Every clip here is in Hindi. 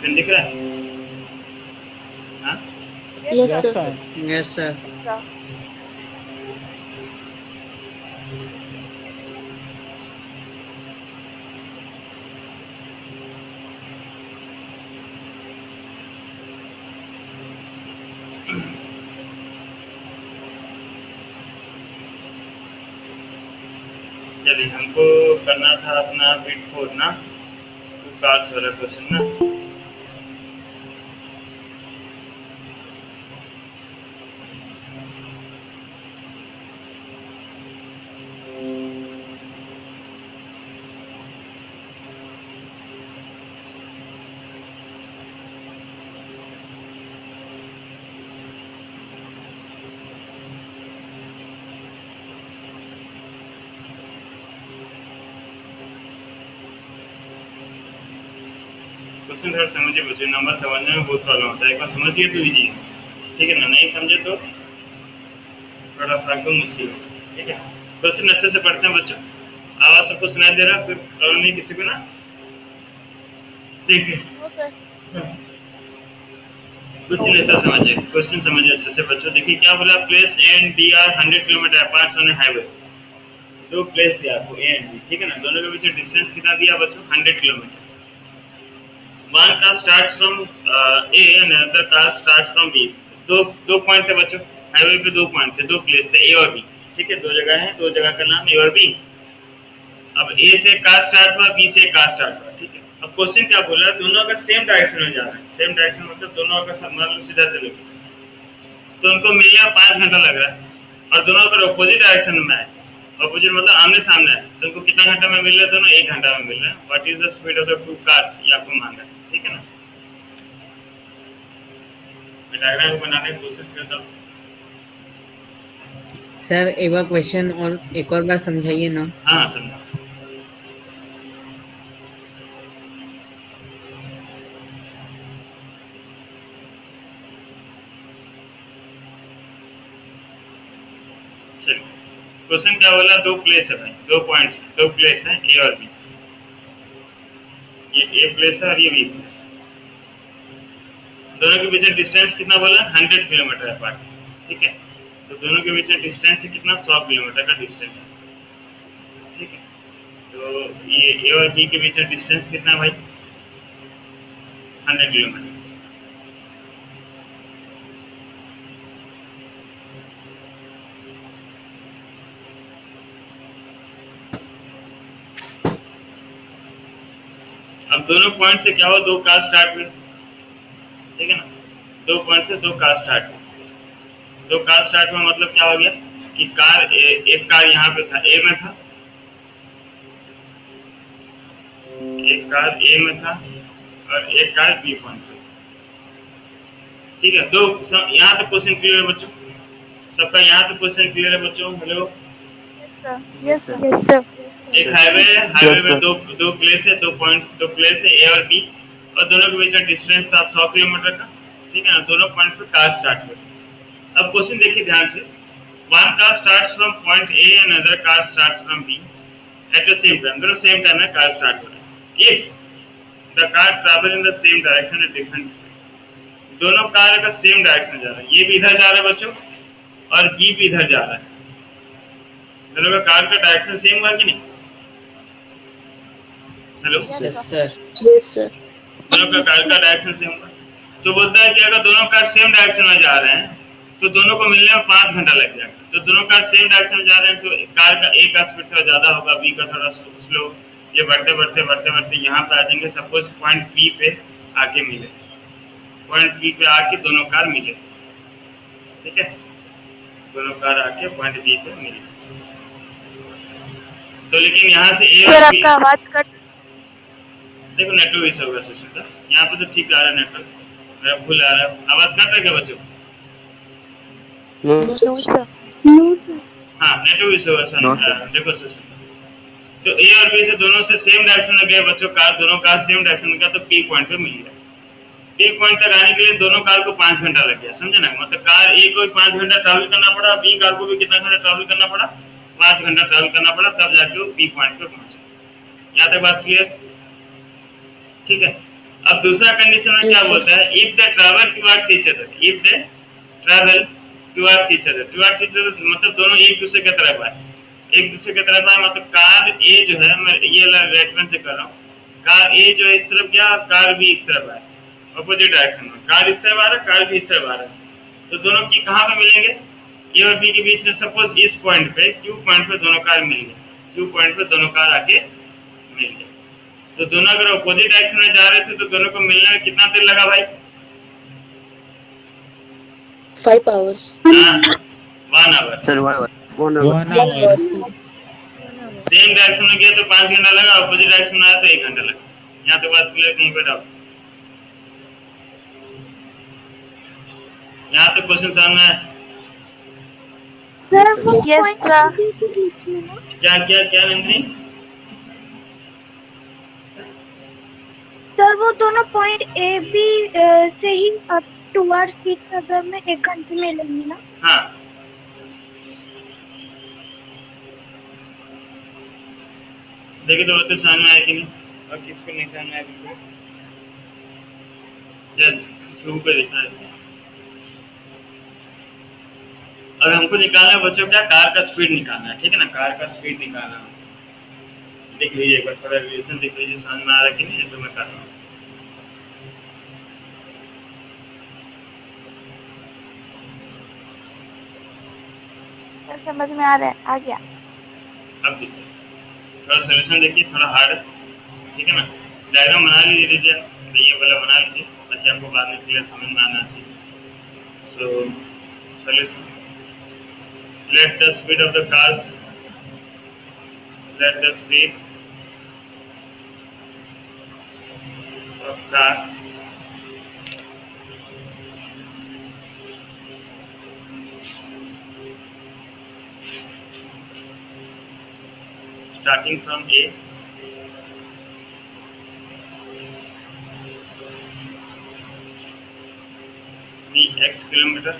स्क्रीन दिख रहा है? हाँ yes yes sir. Sir. Yes sir. चलिए, हमको करना था अपना बिट 4 ना, टू कार्स वाला क्वेश्चन ना। क्वेश्चन थोड़ा समझिए बच्चे, नंबर समझने में बहुत प्रॉब्लम होता है। एक बार समझिए तो इजी है, ठीक है ना? नहीं समझे तो थोड़ा सा आपको मुश्किल होगा, ठीक है? क्वेश्चन अच्छे से पढ़ते हैं बच्चों। आवाज सबको सुनाई दे रहा है? फिर प्रॉब्लम नहीं किसी को ना? देखिए, क्वेश्चन अच्छा समझिए, क्वेश्चन समझिए अच्छे से बच्चों। देखिए क्या बोला, place A and B are 100 kilometre apart on highway. दो प्लेस दिया आपको ए एंड बी, ठीक है ना? दोनों के बीच डिस्टेंस कितना दिया बच्चों? 100 kilometre. One car starts from A and other car starts from B. दो दो पॉइंट थे बच्चों, हाईवे पे दो पॉइंट थे, दो प्लेस थे ए और बी, ठीक है? दो जगह है, दो जगह का नाम ए और बी। अब ए से कार स्टार्ट हुआ, बी से कार स्टार्ट हुआ, ठीक है? अब क्वेश्चन क्या बोला, दोनों का सेम डायरेक्शन में जा रहा है। सेम डायरेक्शन मतलब दोनों का मतलब सीधा चलेगा, तो उनको मिलने में 5 घंटा लग रहा है। और दोनों अगर अपोजिट डायरेक्शन में है, अपोजिट मतलब आमने सामने है, तो उनको कितना घंटा में मिल रहा है? दोनों 1 घंटा में मिल रहे हैं। What is the speed of the two cars, ये आपको मानना है, ठीक है ना? मैं डायग्राम बनाने की कोशिश करता हूँ। सर एक बार क्वेश्चन और एक और बार समझाइए ना। हाँ समझा। चलिए, क्वेश्चन क्या बोला, दो प्लेस है भाई, दो पॉइंट्स, दो प्लेस है ए और बी। ये ए प्लेस है और ये बी प्लेस। दोनों के बीच डिस्टेंस कितना बोला? 100 किलोमीटर अपार्ट, ठीक है? तो दोनों के बीच डिस्टेंस कितना? 100 किलोमीटर का डिस्टेंस, ठीक है? तो ये ए और बी के बीच डिस्टेंस कितना है भाई? 100 किलोमीटर। अब दोनों पॉइंट से क्या हुआ, दो कार स्टार्ट हुई, ठीक है ना? दो पॉइंट से दो कार स्टार्ट हुई। दो कार स्टार्ट हुआ मतलब क्या हो गया कि कार एक कार यहाँ पे था, ए में था, एक कार ए में था और एक कार बी पॉइंट पे, ठीक है? दो यहाँ तक क्वेश्चन क्लियर है बच्चों? सबका यहाँ तक क्वेश्चन क्लियर है बच्चों? Hello, yes sir. एक हाईवे है, हाईवे में दो दो प्लेस है, दो पॉइंट्स, दो प्लेस है ए और बी, और दोनों के बीच में डिस्टेंस था 100 किलोमीटर का, ठीक है ना? दोनों पॉइंट पे कार स्टार्ट हुई। अब क्वेश्चन देखिए ध्यान से, one car starts from point A and other car starts from B at the same time. दोनों सेम टाइम में कार स्टार्ट हो रहा है। If the car travel in the same direction at different speed, दोनों कार अगर सेम डायरेक्शन में जा रहा है, ये भी इधर जा रहा है बच्चों और बी भी इधर जा रहा है, दोनों का कार का डायरेक्शन सेम हुआ कि नहीं? Hello, yes sir. Yes sir. दोनों का कार का डायरेक्शन सेम हुआ, तो बोलता है कि अगर दोनों कार सेम डायरेक्शन में जा रहे हैं तो दोनों को मिलने में 5 घंटा लग जाएगा। तो दोनों कार सेम डायरेक्शन में जा रहे हैं तो कार का ए का स्पीड थोड़ा ज्यादा होगा, बी का थोड़ा स्लो। ये बढ़ते बढ़ते बढ़ते बढ़ते यहाँ पे आ जाएंगे। सपोज पॉइंट बी पे आके मिले, पॉइंट बी पे आके दोनों कार मिले, ठीक है? दोनों कार आके पॉइंट बी पे मिले, तो लेकिन यहाँ से ए सर और बी, आपका आवाज कट। देखो नेटवर्क इशू होगा सुष्मिता, यहाँ पे तो ठीक आ रहा है नेटवर्क, मेरा फुल आ रहा है। आवाज कट रहा है क्या बच्चों? No sir. हाँ नेटवर्क इशू होगा। देखो सुष्मिता, तो ए और बी से दोनों से सेम डायरेक्शन में गए बच्चों, कार दोनों कार सेम डायरेक्शन में गया तो पी पॉइंट पे मिल गया। पी पॉइंट तक आने के लिए दोनों कार को 5 घंटा लग गया, समझे ना? मतलब कार ए को 5 घंटा ट्रैवल करना पड़ा, बी कार को भी कितना घंटा ट्रैवल करना पड़ा? 5 घंटा ट्रैवल करना पड़ा, तब जाके वो पी पॉइंट पे पहुंचा। यहाँ तक बात क्लियर, ठीक है? अब दूसरा कंडीशन में क्या बोलता है, if the travel towards each other, if the travel towards each other, towards each other मतलब दोनों एक दूसरे की तरफ आए, एक दूसरे की तरफ आए मतलब कार ए जो है, मैं ये रेफरेंस से कर रहा हूँ, कार ए जो है इस तरफ गया, कार बी इस तरफ आया, अपोजिट डायरेक्शन में, कार इस तरफ आ रहा है, कार भी इस तरफ आ रहा है, तो दोनों की कहाँ पे मिलेंगे, ए और बी के बीच में, सपोज इस पॉइंट पे, क्यू पॉइंट पे दोनों कार मिल गए, क्यू पॉइंट पे दोनों कार आके मिल गए, तो दोनों अगर अपोजिट डायरेक्शन में जा रहे थे तो दोनों को मिलने में कितना देर लगा भाई? 5 hours. हाँ, 1 hour. Sir 1 hour. 1 hour. Same direction में गया तो 5 घंटा लगा, अपोजिट डायरेक्शन में आया तो 1 घंटा लगा। यहाँ तो बात क्लियर, कहीं पे डाउट? यहाँ तो क्वेश्चन सामने है। सर वो Yes, point sir. क्या क्या क्या नंदिनी? सर वो दोनों पॉइंट ए बी से ही टुवर्ड्स ईच अदर में 1 घंटे में लेंगे ना? हाँ, देखिए तो बच्चों समझ में आया कि नहीं, और किसको नहीं समझ में आया बिल्कुल? इसको ऊपर दिखा है। और हमको निकालना है बच्चों क्या, कार का स्पीड निकालना है, ठीक है ना, कार का स्पीड निकालना है। देख लीजिए एक बार, थोड़ा रिलेशन देख लीजिए, समझ में आ रहा है कि नहीं, तो मैं कर रहा हूँ। सर समझ में आ रहा है, आ गया। अब देखिए थोड़ा सोल्यूशन देखिए, थोड़ा हार्ड, ठीक है ना, डायग्राम बना लीजिए, ये वाला बना लीजिए ताकि आपको बाद में क्लियर समझ में आना चाहिए। So solution, let the speed of the cars, let the speed of car starting from A be x kilometer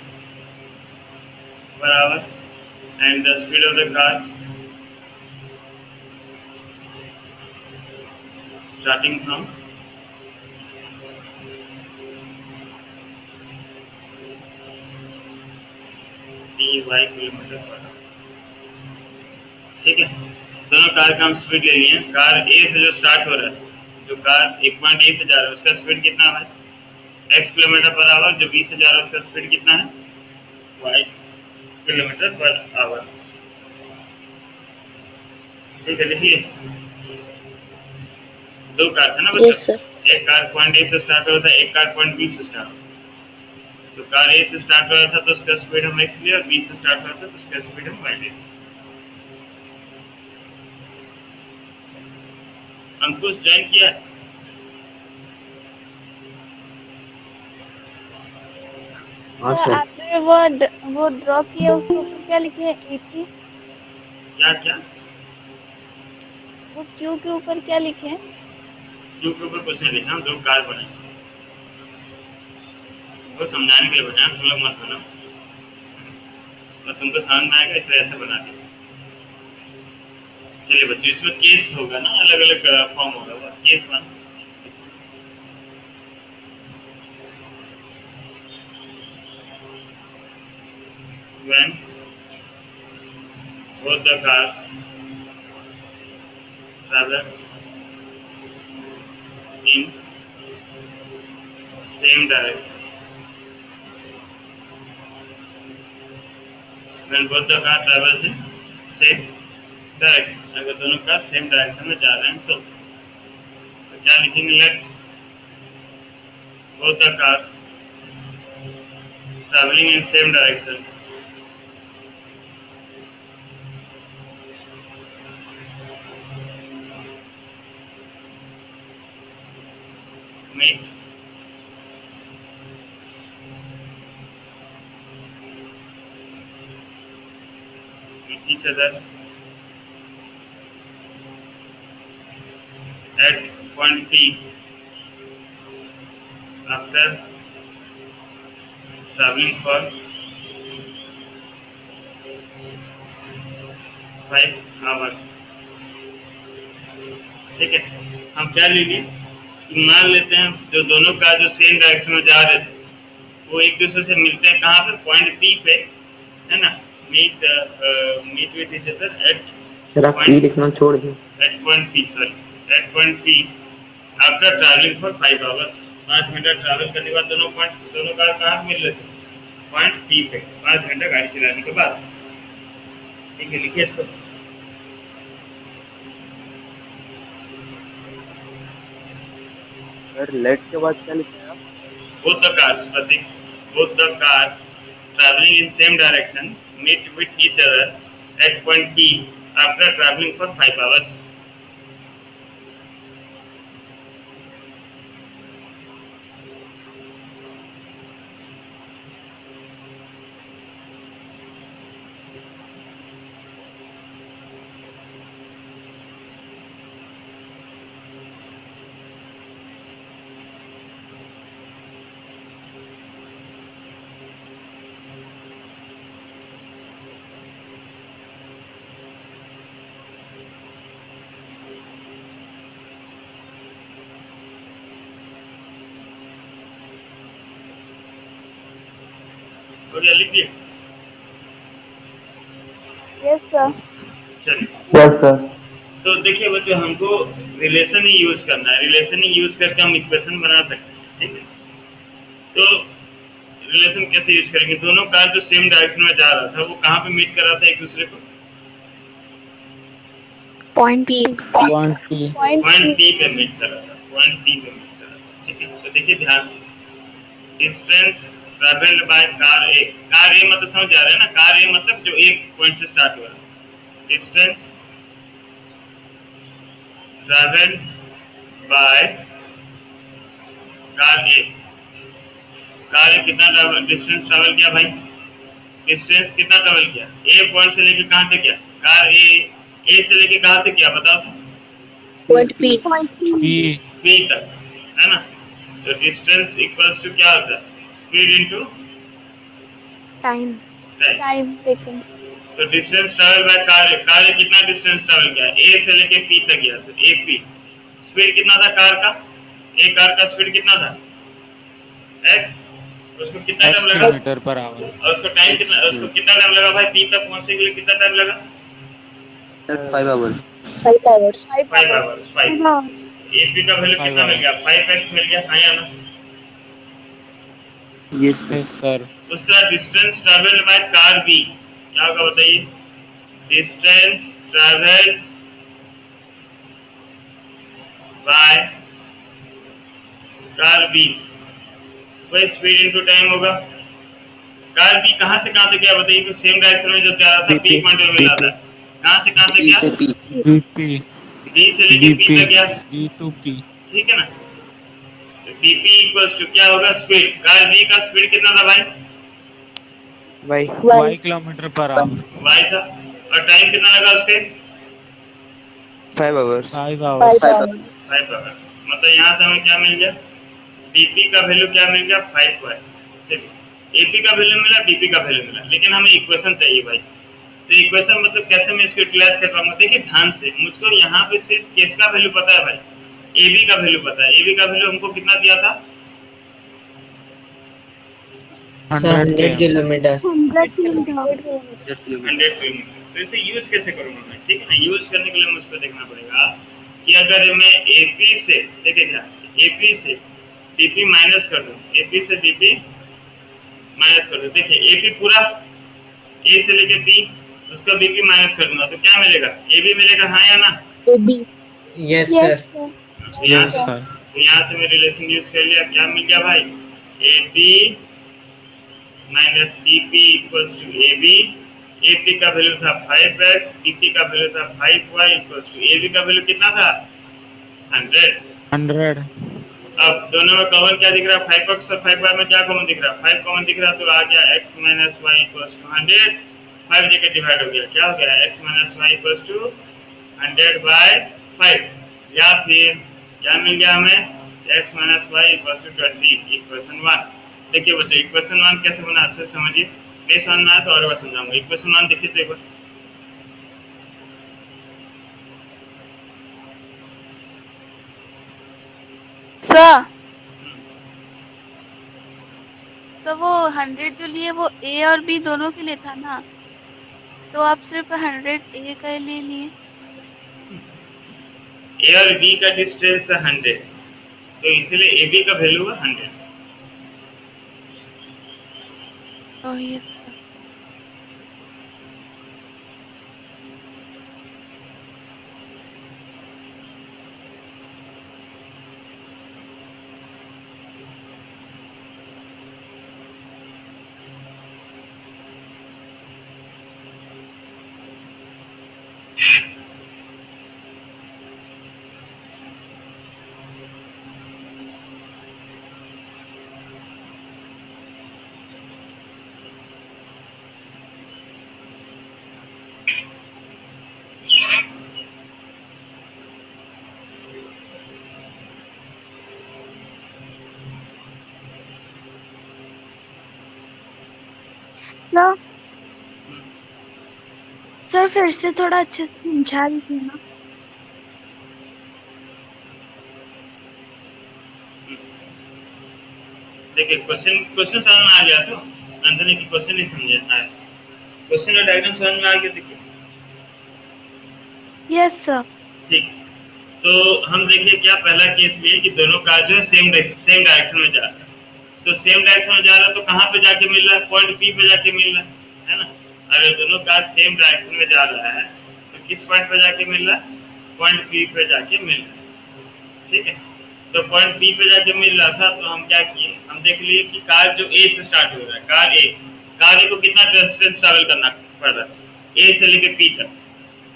per hour and the speed of the car starting from dy kilometre per our, ठीक है। दोनों कार का हम स्पीड ले लिए, कार ए से जो स्टार्ट हो रहा है, जो कार एक पॉइंट ए से जा रहा है उसका स्पीड कितना है, x किलोमीटर पर आवर, जो बी से जा रहा है उसका स्पीड कितना है, y किलोमीटर पर आवर, ठीक है। लिखिए, दो कार था ना बच्चों? Yes, sir. एक कार पॉइंट ए से स्टार्ट हो रहा था, एक कार पॉइंट बी से स्टार्ट हो रहा था। तो कार ए से स्टार्ट हो रहा था तो उसका स्पीड हम x लिया, और बी से स्टार्ट हो रहा था तो उसका स्पीड हम y लिया। अंकुश ज्वाइन किया? हाँ सर सर. आपने वो ड्रॉ किया, उसके ऊपर क्या लिखे हैं? 80? क्या क्या? वो क्यू के ऊपर क्या लिखे हैं? क्यू के ऊपर कुछ नहीं लिखा, हम दो कार बनाए, वो समझाने के लिए बनाया, तुम लोग मत बनाओ, और तुमको समझ में आएगा इसलिए ऐसे बना दिया। चलिए बच्चों, इसमें केस होगा ना, अलग अलग फॉर्म होगा। Case 1, when both the cars travels in same direction, when both the car travels in same direction, अगर दोनों कार सेम डायरेक्शन में जा रहे हैं तो क्या लिखेंगे, let both the cars travelling in same direction meet each other at point P after traveling for 5 hours, ठीक है। हम क्या ले लिए कि मान लेते हैं जो दोनों कार जो सेम डायरेक्शन में जा रहे थे वो एक दूसरे से मिलते हैं कहाँ पे, पॉइंट पी पे, है ना, meet meet with each other at sir आप पी लिखना छोड़ दें। At point P, sorry, at point P after travelling for 5 hours. 5 घंटा ट्रैवल करने के बाद दोनों कार कहाँ मिल रहे थे, पॉइंट पी पे, 5 घंटा गाड़ी चलाने के बाद। ठीक है, लिखिए इसको। सर लेट के बाद क्या लिखा है आप? Both the cars, Pratik, both the car traveling in same direction meet with each other at point P after traveling for 5 hours. हो गया, लिख दिए? Yes sir. चलिए, यस सर। तो देखिए बच्चों, हमको रिलेशन ही यूज करना है। रिलेशन ही यूज करके हम इक्वेशन बना सकते हैं। ठीक है, तो रिलेशन कैसे यूज करेंगे? दोनों कार जो सेम डायरेक्शन में जा रहा था वो कहाँ पे मीट कर रहा था एक दूसरे को? Point P. पॉइंट डी पे मीट कर रहा था, पॉइंट डी पे मीट कर रहा था। ठीक है, तो देखिए ध्यान से, distance travelled by car A. Car A मतलब समझ आ रहा है ना, कार ए मतलब जो एक पॉइंट से स्टार्ट हो रहा है। Distance travelled by car A. Car A कितना डिस्टेंस ट्रैवल किया भाई? डिस्टेंस कितना ट्रैवल किया? ए पॉइंट से लेके कहाँ तक गया? कार ए से लेके कहाँ तक गया बताओ तो? Point P. बी तक, है ना। तो डिस्टेंस इक्वल्स टू क्या होता है? Speed into time. Time. Taken. तो डिस्टेंस ट्रैवल बाय कार कितना डिस्टेंस ट्रैवल किया? ए से लेके पी तक गया, तो ए पी। स्पीड कितना था कार का? कार का स्पीड कितना था? x। उसको कितना टाइम लगा? Metre per hour. और उसको कितना टाइम लगा भाई पी तक पहुंचने के लिए? कितना टाइम लगा? 5 आवर्स। 5 आवर्स। 5 आवर्स। 5 एपी का वैल्यू कितना मिल गया? 5x मिल गया। हाँ या ना? Yes sir. उस तरह distance travelled by car B क्या होगा बताइए? Distance travelled by car B वही स्पीड इनटू टाइम होगा। कार बी कहां से कहां तक गया बताइए? तो सेम डायरेक्शन में जब जा रहा था पी पॉइंट में मिला था, कहां से कहां तक गया? बी से लेके पी तक गया। B to P. ठीक है ना, तो dp इक्वल्स टू क्या होगा? स्पीड। कार बी का स्पीड कितना था भाई? y kilometre per hour. y था। और टाइम कितना लगा उसके? 5 आवर्स। 5 आवर्स। 5 आवर्स। मतलब यहाँ से हमें क्या मिल गया? dp का वैल्यू क्या मिल गया? 5 वाई। चलिए, ap का वैल्यू मिला, dp का वैल्यू मिला, लेकिन हमें इक्वेशन चाहिए भाई। तो इक्वेशन मतलब कैसे मैं इसको यूटिलाइज कर पाऊंगा? देखिए ध्यान से, मुझको यहाँ पे सिर्फ केस का वैल्यू पता है भाई, ab का वैल्यू पता है। ab का वैल्यू हमको कितना दिया था? 100 किलोमीटर। 100 किलोमीटर। 100 किलोमीटर। तो इसे यूज कैसे करूंगा मैं? ठीक है ना, यूज करने के लिए मुझको देखना पड़ेगा कि अगर मैं AP से, देखिए ध्यान से, AP से DP माइनस कर दूं, AP से DP माइनस कर दूं। देखिए AP पूरा A से लेके P, उसका BP माइनस कर दूंगा तो क्या मिलेगा? AB मिलेगा। हाँ या ना? AB। Yes sir. तो यहाँ से मैं रिलेशन यूज कर लिया, क्या मिल गया भाई? AP minus BP equals to AB। AP का वैल्यू था 5x, BP का वैल्यू था 5y इक्वल्स टू AB का वैल्यू कितना था? 100। अब दोनों में कॉमन क्या दिख रहा है? 5x और 5y में क्या कॉमन दिख रहा है? 5 कॉमन दिख रहा है, तो आ गया x minus y equals to 100। 5 जगह डिवाइड हो गया, क्या हो गया? x minus y equals to 100 by 5। या फिर क्या मिल गया हमें? x minus y equals to 20। Equation 1। देखिए बच्चों, इक्वेशन 1 कैसे बना अच्छे से समझिए। नहीं समझ में आया तो और बार समझाऊंगा। इक्वेशन 1 देखिए तो एक बार। सर सर वो 100 जो लिए वो ए और बी दोनों के लिए था ना, तो आप सिर्फ 100 ए का ले लिए। ए और बी का डिस्टेंस है 100, तो इसलिए ए बी का वैल्यू है 100। Oh yes sir. Sir sir फिर से थोड़ा अच्छे से समझा दीजिए ना। देखिए क्वेश्चन क्वेश्चन समझ में आ गया तो अंदर की क्वेश्चन नहीं समझ आया, क्वेश्चन और डायग्राम समझ में आ गया। देखिए यस सर। ठीक, तो हम देखिए क्या पहला केस लिए कि दोनों कार जो है सेम डायरेक्शन में जा रहा है, तो सेम डायरेक्शन में जा रहा है तो कहाँ पे जाके मिल रहा है, पॉइंट पी पे जाके मिल रहा है ना। अगर दोनों कार सेम डायरेक्शन में जा रहा है तो किस पॉइंट पे जाके मिल रहा है, पॉइंट पी पे जाके मिल रहा है। ठीक है, तो पॉइंट पी पे जाके मिल रहा था तो हम क्या किए, हम देख लिए कि कार जो ए से स्टार्ट हो रहा है, कार ए को कितना डिस्टेंस ट्रैवल करना पड़ रहा है ए से लेके पी तक,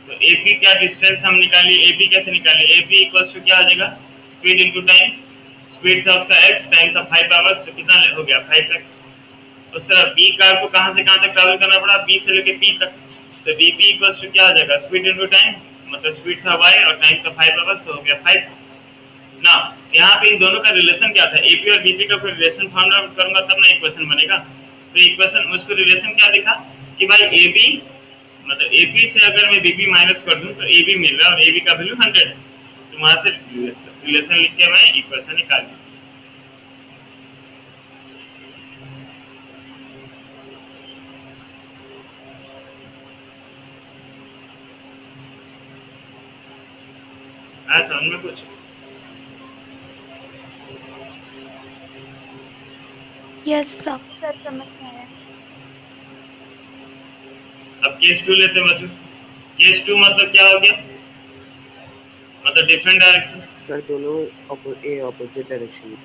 तो एपी क्या डिस्टेंस हम निकालिए, एपी कैसे निकालिए, एपी इक्वल्स टू क्या हो जाएगा, स्पीड इनटू टाइम, स्पीड था उसका x, टाइम था 5 आवर्स, तो कितना हो गया 5x। उस तरह बी कार को कहां से कहां तक ट्रैवल करना पड़ा, बी से लेके पी तक, तो बीपी इक्वल्स टू क्या हो जाएगा, स्पीड इनटू टाइम, मतलब स्पीड था y और टाइम था 5 आवर्स, तो हो गया 5 ना। यहाँ पे इन दोनों का रिलेशन क्या था, एपी और बीपी का कोई रिलेशन फाइंड आउट करूंगा तब ना इक्वेशन बनेगा। तो इक्वेशन मुझको रिलेशन क्या दिखा कि भाई एबी मतलब एपी से अगर मैं बीपी माइनस कर दूं तो एबी मिल रहा है और एबी का वैल्यू 100 है, तो वहां से रिलेशन लिख के मैं इक्वेशन निकाल दूं। समझ में कुछ? यस सर समझ में आया। अब केस 2 लेते हैं बच्चों। केस 2 मतलब क्या हो गया, मतलब डिफरेंट डायरेक्शन। सर दोनों ऑपोजिट डायरेक्शन।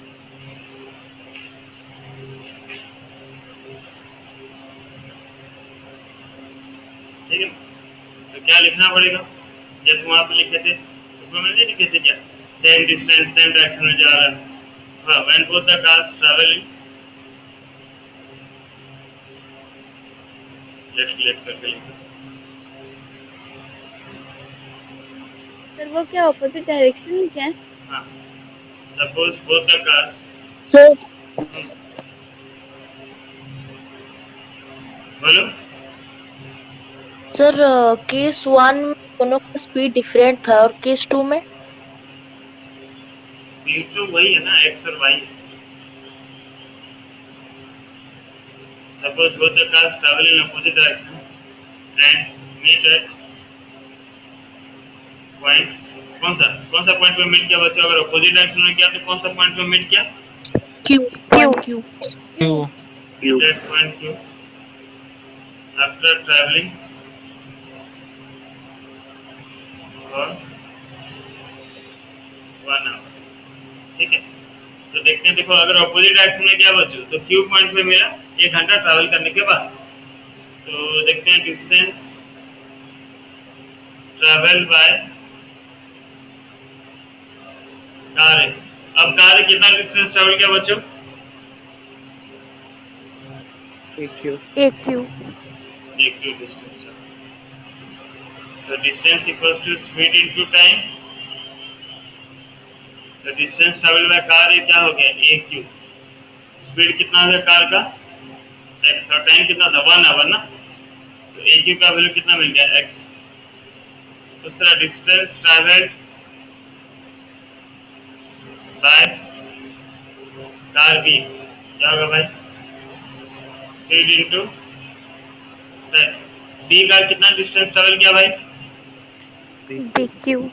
ठीक है, तो क्या लिखना पड़ेगा, जैसे वहां पे लिखे थे उसमें नहीं लिखे थे क्या, सेम डिस्टेंस सेम डायरेक्शन में जा रहा है, हाँ, when both the cars travelling, let करके लिखो। सर वो क्या ऑपोजिट डायरेक्शन में क्या है? हाँ, suppose both the cars, sir बोलो। सर केस 1 में दोनों का स्पीड डिफरेंट था और केस 2 में स्पीड तो वही है ना, x और y। Suppose both the cars travel in opposite direction and meet at point, कौन सा पॉइंट पे मीट किया बच्चों, अगर ऑपोजिट डायरेक्शन में किया तो कौन सा पॉइंट पे मीट किया, Q Q meet at point Q after travelling for 1 hour. ठीक है, तो देखते हैं, देखो अगर ऑपोजिट डायरेक्शन में क्या बच्चों, तो Q पॉइंट पे मिला 1 घंटा ट्रैवल करने के बाद, तो देखते हैं डिस्टेंस ट्रैवल बाय कार है। अब कार है कितना डिस्टेंस ट्रैवल किया बच्चों, एक क्यू एक क्यू डिस्टेंस ट्रैवल, तो distance equals to speed into time, तो डिस्टेंस ट्रैवल बाय कार ये क्या हो गया, एक क्यू, स्पीड कितना है कार का x और टाइम कितना था 1 आवर ना, तो ए क्यू का वैल्यू कितना मिल गया x। उस तरह distance travelled by car B क्या होगा भाई, स्पीड इनटू बी का कितना डिस्टेंस ट्रेवल किया भाई, BQ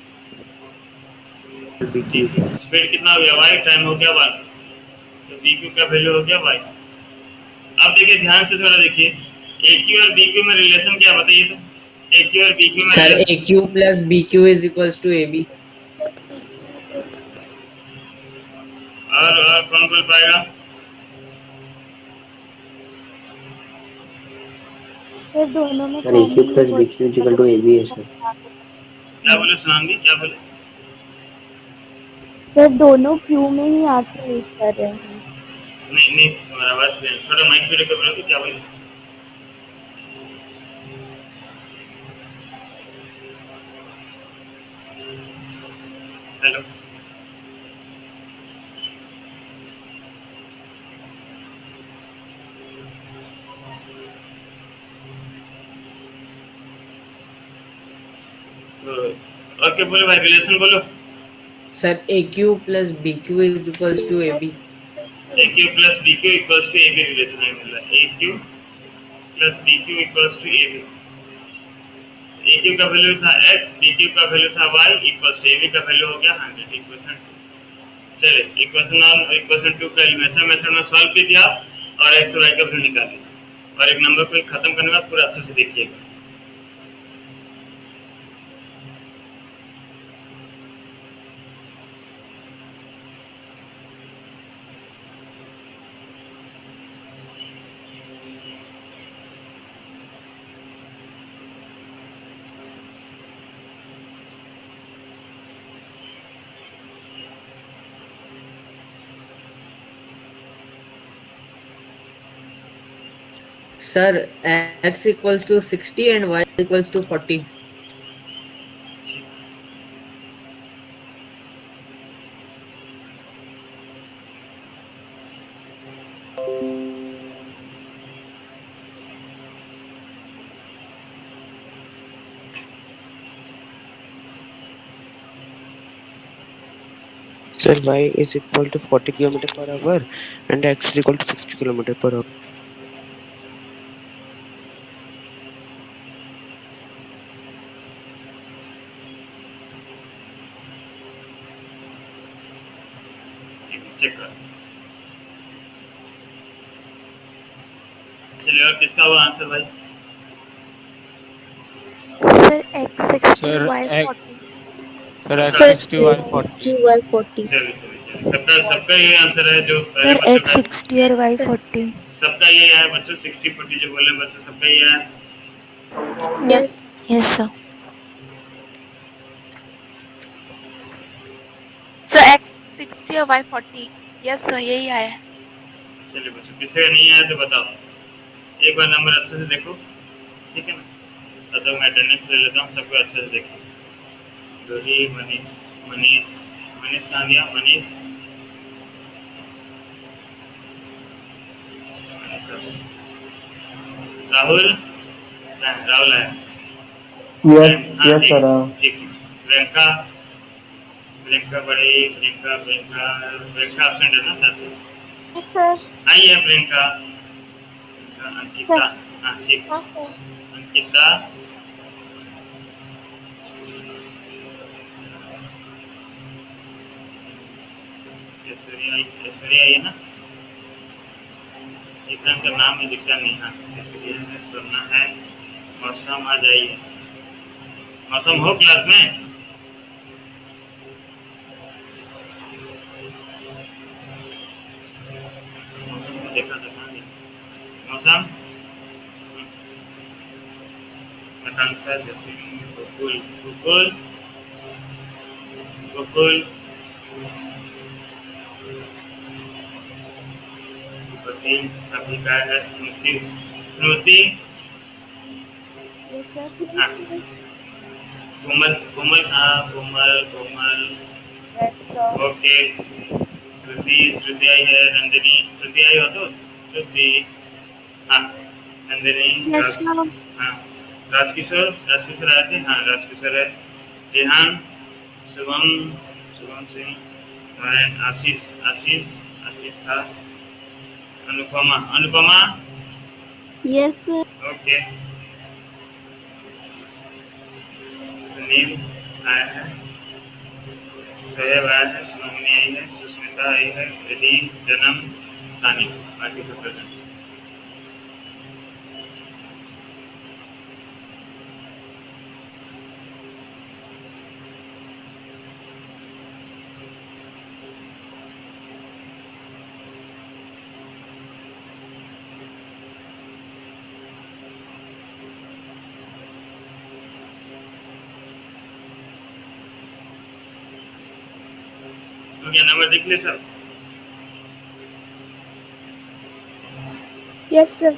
स्पीड कितना हो गया वाई, टाइम हो गया 1, तो बी क्यू का वैल्यू हो गया वाई। अब देखिए ध्यान से थोड़ा देखिए, ए क्यू और बी क्यू में रिलेशन क्या बताइए, तो ए क्यू और बी क्यू में sir AQ plus BQ is equals to AB. और कौन बोल पाएगा, सर दोनों में sir AQ plus BQ is equal to AB है सर। क्या बोले सुनांगी, क्या बोले, सर दोनों क्यू में ही आके यूज कर रहे हैं। नहीं नहीं तुम्हारा आवाज क्लियर, थोड़ा माइक पे लेकर बोलो तो क्या बोले, हेलो तो और क्या बोले भाई, रिलेशन बोलो, Sir AQ plus BQ is equals to AB. A Q plus B Q equals to A B relation है मिल रहा है, A Q plus B Q equals to A B, A Q का वैल्यू था x, बी क्यू का वैल्यू था y, equals to A B का वैल्यू हो गया 100, इक्वेशन 2। चलिए इक्वेशन 1 और इक्वेशन 2 का एलिमिनेशन मेथड में सॉल्व कीजिए आप, और x और y का वैल्यू निकाल लीजिए, और एक नंबर को खत्म करने के बाद पूरा अच्छे से देखिएगा। Sir X equals to 60 and Y equals to 40. Sir, y is equal to 40 km per hour and x is equal to 60 km per hour. Check कर, चलिए और किसका हुआ आंसर भाई, sir X60 sir Y40 sir sir X60 Y 40 60 Y40 चलिए चलिए चलिए, सबका सबका ये आंसर है जो पहले सर बच्चों का, X60 और Y40 सबका ये है बच्चों, 60-40 जो बोले बच्चों सबका ये है। Yes yes sir. Sir X60 और Y40, यस सर यही आया है। चलिए बच्चों किसी का नहीं आया तो बताओ, एक बार नंबर अच्छे से देखो, ठीक है ना, तो मैं अटेंडेंस ले लेता हूँ, सबको अच्छे से देखो। रोही, मनीष, मनीष मनीष कहाँ गया, मनीष राहुल, राहुल है, यस सर। ठीक ठीक, प्रियंका, प्रियंका बड़ी, प्रियंका प्रियंका प्रियंका एब्सेंट है ना सर, सर आई है प्रियंका, अंकिता, हाँ ठीक, अंकिता, ऐश्वर्या आई है ना, विक्रम का नाम में दिखता नहीं, हाँ ऐश्वर्या है, सोना है, मौसम आ जाइए, मौसम हो क्लास में, मौसम को देखा था कहाँ गया? मौसम, आकांक्षा, जतिन, गोकुल, गोकुल, गोकुल, अभी का है स्मृति, स्मृति, हाँ कोमल, कोमल, हाँ कोमल, कोमल, ओके, श्रुति, श्रुति आई है, नंदिनी, श्रुति आई हो तो, श्रुति, हाँ नंदिनी, हाँ राजकिशोर, राजकिशोर आए थे, हाँ राजकिशोर है, रेहान, शुभम, शुभम सिंह, आशीष, आशीष, आशीष था, Anupama, Anupama yes sir. Okay, Sunil आया है, सोहेब आया है, सुमनी आई है, सुष्मिता आई है, रिधि, जन्म, तानी, बाकी सब प्रेजेंट। तो क्या नंबर देख ले सब? Yes sir.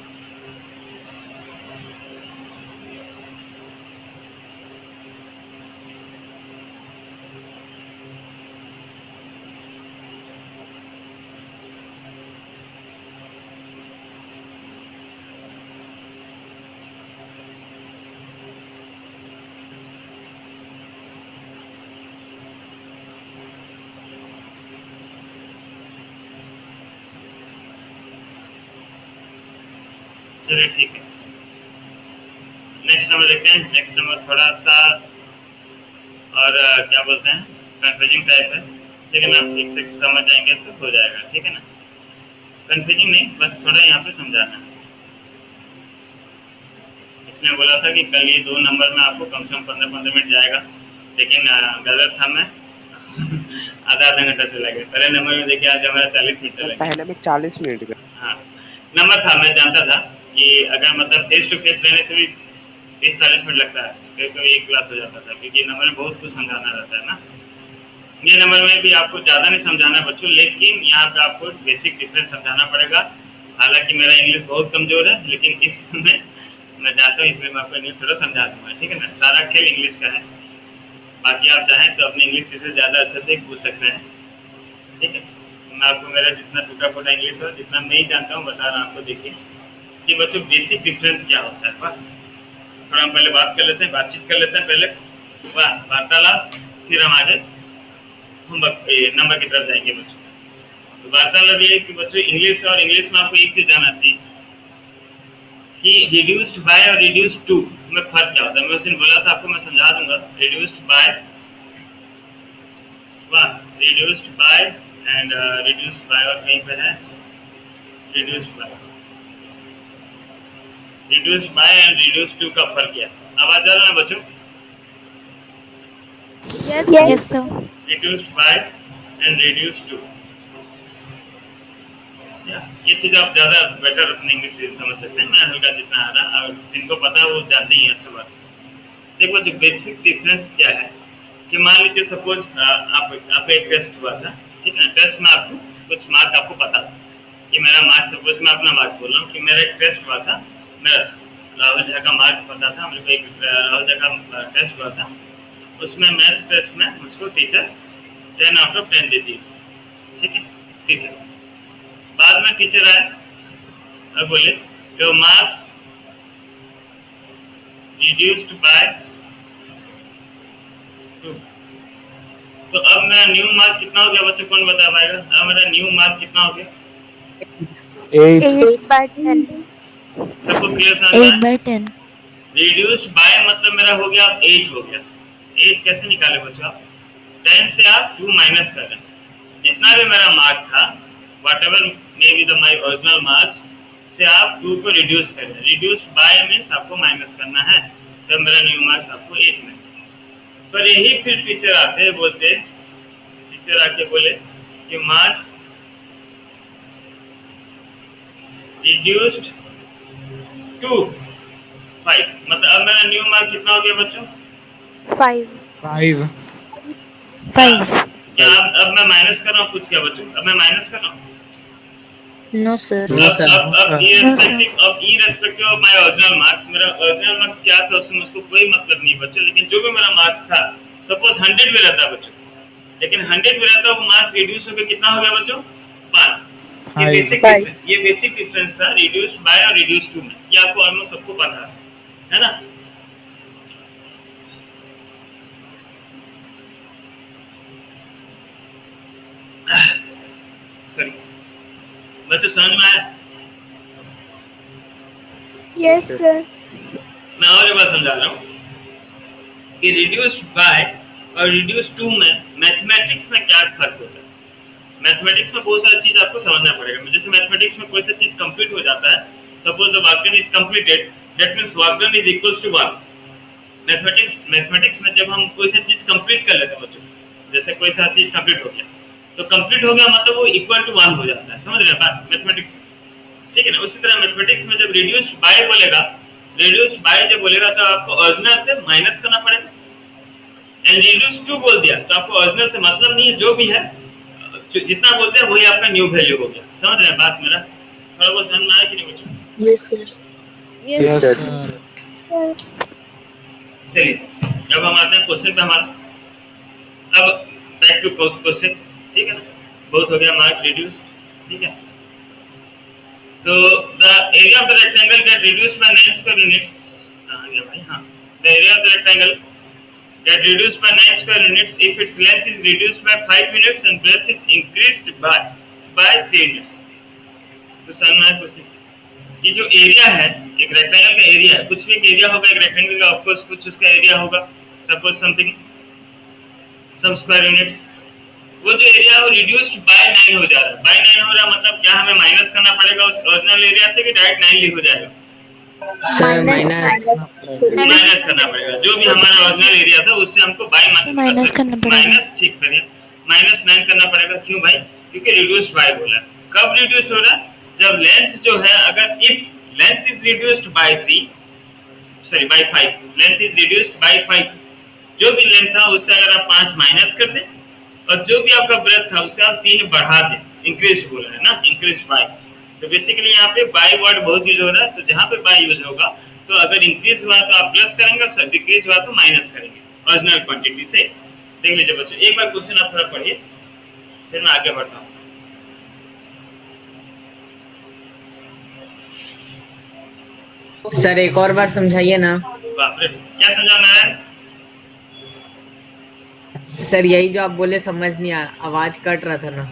चलिए ठीक है, नेक्स्ट नंबर देखते हैं। नेक्स्ट नंबर थोड़ा सा और क्या बोलते हैं, कंफ्यूजिंग टाइप है, लेकिन आप ठीक से समझ जाएंगे तो हो जाएगा, ठीक है ना। कंफ्यूजिंग नहीं, बस थोड़ा यहाँ पे समझाना है। इसने बोला था कि कल ये 2 नंबर में आपको कम से कम 15-15 मिनट जाएगा, लेकिन गलत था मैं। आधा घंटा चला गया। पहले नंबर में देखिए आज हमारा 40 मिनट चला गया। पहले में 40 मिनट का हाँ, नंबर था, मैं जानता था कि अगर मतलब फेस टू फेस रहने से भी 30-40 मिनट लगता है, कभी एक क्लास हो जाता था, क्योंकि नंबर में बहुत कुछ समझाना रहता है ना। ये नंबर में भी आपको ज़्यादा नहीं समझाना है बच्चों, लेकिन यहाँ पे आपको बेसिक डिफरेंस समझाना पड़ेगा। हालांकि मेरा इंग्लिश बहुत कमज़ोर है, लेकिन इसमें मैं चाहता हूँ, इसलिए मैं आपको इंग्लिश थोड़ा समझा दूंगा, ठीक है ना। सारा खेल इंग्लिश का है, बाकी आप चाहें तो अपनी इंग्लिश टीचर ज़्यादा अच्छे से पूछ सकते हैं, ठीक है। मैं आपको मेरा जितना टूटा फूटा इंग्लिश हो, जितना नहीं जानता हूँ बता रहा हूँ आपको। देखिए कि बच्चों बेसिक डिफरेंस क्या होता है, वाह थोड़ा हम पहले बात कर लेते हैं, बातचीत कर लेते हैं पहले, वाह वार्तालाप, फिर हम आगे नंबर की तरफ जाएंगे बच्चों। तो वार्तालाप ये है कि बच्चों इंग्लिश और इंग्लिश में आपको एक चीज जानना चाहिए कि रिड्यूस्ड बाय और रिड्यूस्ड टू में फर्क क्या होता है। मैं उस दिन बोला था आपको, मैं समझा दूंगा। रिड्यूस्ड बाय, वाह, reduced by and reduced by, और कहीं पे है reduced by, reduced by and reduced to का फर्क क्या है। आवाज आ रहा है ना बच्चों? Yes sir. reduced by and reduced to, ये चीज आप ज्यादा बेटर अपने इंग्लिश से समझ सकते हैं। मैं हल्का जितना आ रहा, और जिनको पता है वो जानते ही हैं, अच्छा बात। देखो जो बेसिक डिफरेंस क्या है कि मान लीजिए सपोज आपका एक टेस्ट हुआ था, ठीक है। टेस्ट में आपको कुछ मार्क आपको पता था कि मेरा मार्क, सपोज मैं अपना मार्क बोल रहा हूँ कि मेरा एक टेस्ट हुआ था, मेरा राहुल झा का मार्क पता था, मेरे को एक राहुल झा का टेस्ट हुआ था, उसमें मैथ टेस्ट में मुझको टीचर 10 आउट ऑफ 10 देती है, ठीक है टीचर। बाद में टीचर आए और बोले योर मार्क्स रिड्यूस्ड बाय 2। तो अब मेरा न्यू मार्क कितना हो गया बच्चों, कौन बता पाएगा? अब मेरा न्यू मार्क कितना हो गया? 8 सबको क्लियर समझ में आया? 8/10। रिड्यूस्ड बाय मतलब मेरा हो गया 8 हो गया। 8 कैसे निकाले बच्चों आप? 10 से आप 2 माइनस कर रहे हैं। जितना भी मेरा मार्क था, what ever may be the my original marks, से आप 2 को रिड्यूस कर रहे हैं। रिड्यूस्ड बाय मीन्स आपको माइनस करना है, तो मेरा न्यू मार्क्स आपको 8 में। पर यही फिर टीचर आते बोलते, टीचर आके बोले कि मार्क्स रिड्यूस्ड टू 5, मतलब अब मेरा न्यू मार्क कितना हो गया बच्चों? 5। 5 क्या अब मैं माइनस कर रहा हूँ कुछ? क्या बच्चों अब मैं माइनस कर रहा हूँ? No sir. No, sir. अब irrespective of my original marks, मेरा ओरिजिनल मार्क्स क्या था उसमें उसको कोई मतलब नहीं बच्चों, लेकिन जो भी मेरा मार्क्स था, सपोज 100 भी रहता बच्चों, लेकिन 100 भी रहता, वो मार्क्स रिड्यूस होकर कितना हो गया बच्चों? 5। ये बेसिक डिफरेंस था रिड्यूस्ड बाय और रिड्यूस्ड टू में। ये आपको ऑलमोस्ट सबको पता है ना। सॉरी, बच्चों समझ में आया? Yes sir. मैं और एक बार समझा रहा हूँ कि रिड्यूस्ड बाय और रिड्यूस्ड टू में मैथमेटिक्स में क्या फर्क होता है। मैथमेटिक्स में बहुत सारी चीज आपको समझना पड़ेगा। जैसे मैथमेटिक्स में कोई सा चीज कंप्लीट हो जाता है, सपोज द वाक्य इज कंप्लीटेड, दैट मींस वाक्य इज इक्वल्स टू 1। मैथमेटिक्स में जब हम कोई सा चीज कंप्लीट कर लेते हैं बच्चों, जैसे कोई सा चीज कंप्लीट हो गया, तो कंप्लीट हो गया मतलब वो इक्वल टू 1 हो जाता है। समझ रहे हैं बात मैथमेटिक्स में? ठीक है ना। उसी तरह मैथमेटिक्स में जब रिड्यूस्ड बाय बोलेगा, रिड्यूस्ड बाय जब बोलेगा तो आपको ओरिजिनल से माइनस करना पड़ेगा। एंड रिड्यूस्ड टू बोल दिया तो आपको ओरिजिनल से मतलब नहीं है, जो भी है जितना बोलते हैं वही आपका न्यू वैल्यू हो गया। समझ रहे हैं बात मेरा? थोड़ा बहुत समझ में आया कि नहीं बच्चों? Yes sir. Yes sir. चलिए अब हम आते हैं क्वेश्चन पे हमारा। अब बैक टू क्वेश्चन, ठीक है ना। बहुत हो गया मार्क रिड्यूस्ड, ठीक है। तो the area of the rectangle get reduced by 9 square units. आ गया भाई, हाँ। The area of the rectangle get reduced by 9 square units if its length is reduced by 5 units and breadth is increased by 3 units। तो समझना है क्वेश्चन कि जो एरिया है, एक रेक्टेंगल का एरिया है, कुछ भी एक एरिया होगा एक रेक्टेंगल का, ऑफ कोर्स कुछ उसका एरिया होगा, suppose something some square units. वो जो एरिया है वो रिड्यूस्ड बाय 9 हो जा रहा है। बाय 9 हो रहा मतलब क्या, हमें माइनस करना पड़ेगा उस ओरिजिनल एरिया से कि डायरेक्ट 9 लिख हो जाएगा? सर माइनस करना पड़ेगा। जो भी हमारा ओरिजिनल एरिया था उससे हमको बाय माइनस करना पड़ेगा। माइनस, ठीक करिए, -9 करना पड़ेगा। क्यों भाई? क्योंकि रिड्यूस्ड बाय बोला। कब रिड्यूस हो रहा है? जब लेंथ जो है, अगर if length is reduced bye 5, length is reduced bye 5, जो भी लेंथ था उससे अगर आप 5 माइनस कर दें और जो भी आपका ब्रेथ था उससे आप 3 बढ़ा दें, इंक्रीज बोला है ना, इंक्रीज बाय। तो बेसिकली यहाँ पे बाय वर्ड बहुत यूज हो रहा है। तो जहाँ पे बाय यूज होगा तो अगर इंक्रीज हुआ तो आप प्लस करेंगे और डिक्रीज हुआ तो माइनस करेंगे ओरिजिनल क्वांटिटी से। देख लीजिए बच्चों, एक बार क्वेश्चन आप थोड़ा पढ़िए फिर मैं आगे बढ़ता हूँ। सर एक और बार समझाइए ना। बाप रे, क्या समझाना है? सर यही जो आप बोले समझ नहीं आया, आवाज कट रहा था ना।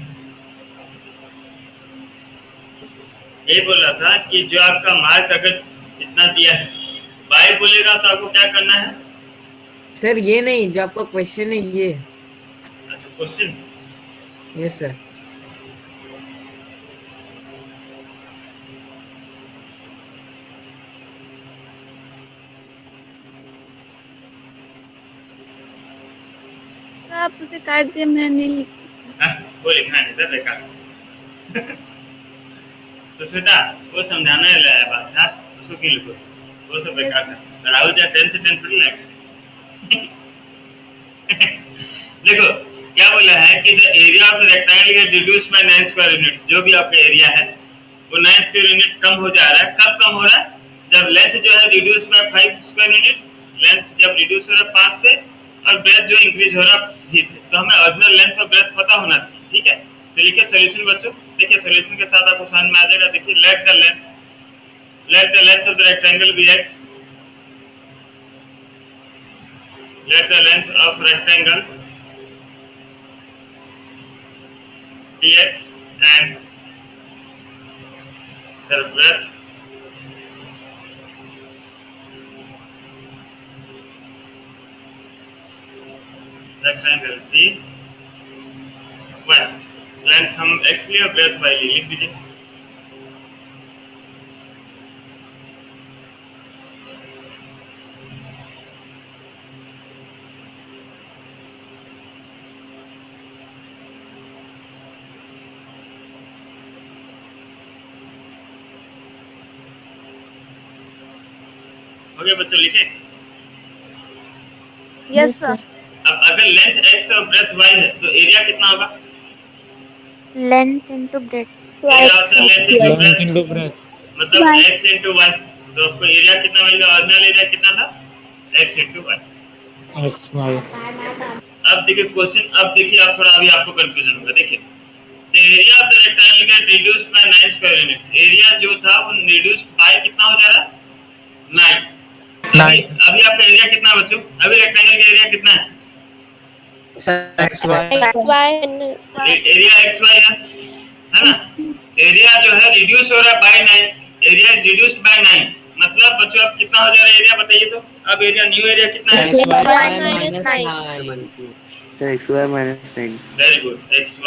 ये बोल रहा था कि जो आपका मार्क अगर जितना दिया है बाय बोलेगा तो आपको क्या करना है? सर ये नहीं, जो आपका क्वेश्चन है ये। अच्छा क्वेश्चन, यस सर। आप उसे काट दिए, मैं नहीं लिख। वो लिखना नहीं था, बेकार। सुष्मिता, वो समझाने लाया बात था, उसको क्यों लिखो? वो सब बेकार था। राहुल जी 10 से 10 थोड़ी लगे। देखो क्या बोला है कि the area of the rectangle get reduced by 9 square units. जो भी आपका एरिया है वो 9 स्क्वायर यूनिट्स कम हो जा रहा है। कब कम हो रहा है? जब लेंथ जो है reduce by 5 square units, length जब रिड्यूस हो रहा है 5 से, और ब्रेथ जो इंक्रीज हो रहा है 3 से। तो हमें ओरिजिनल लेंथ और ब्रेथ पता होना चाहिए, ठीक है। तो लिखिए सॉल्यूशन बच्चों। देखिए सॉल्यूशन के साथ आपको समझ में आ जाएगा। देखिए let the length of the rectangle be x, let the length of rectangle be x and the breadth rectangle be y। Length हम x लिए और ब्रेथ y लिए, लिख दीजिए। हो गया बच्चों, लिखे? Yes sir. अब अगर लेंथ x और ब्रेथ y है तो एरिया कितना होगा? Length into breadth. Area of the length into length breadth, into breadth. मतलब x into y। तो आपको एरिया कितना मिलेगा? ओरिजिनल एरिया कितना था? x into y। X y. अब देखिए क्वेश्चन, अब देखिए आप थोड़ा, अभी आपको कंफ्यूजन होगा। देखिए the area of the rectangle get reduced by 9 square units. Area जो था वो रिड्यूस्ड बाय कितना हो जा रहा है? 9। अभी आपका एरिया कितना है बच्चों? अभी रेक्टेंगल का एरिया कितना है? Sir x y area xy है ना? एरिया जो है रिड्यूस हो रहा है by 9, area is reduced by 9, मतलब बच्चों अब कितना हो जा रहा है एरिया बताइए तो। अब एरिया न्यू एरिया कितना है? XY minus 9. XY minus 9. Very good, xy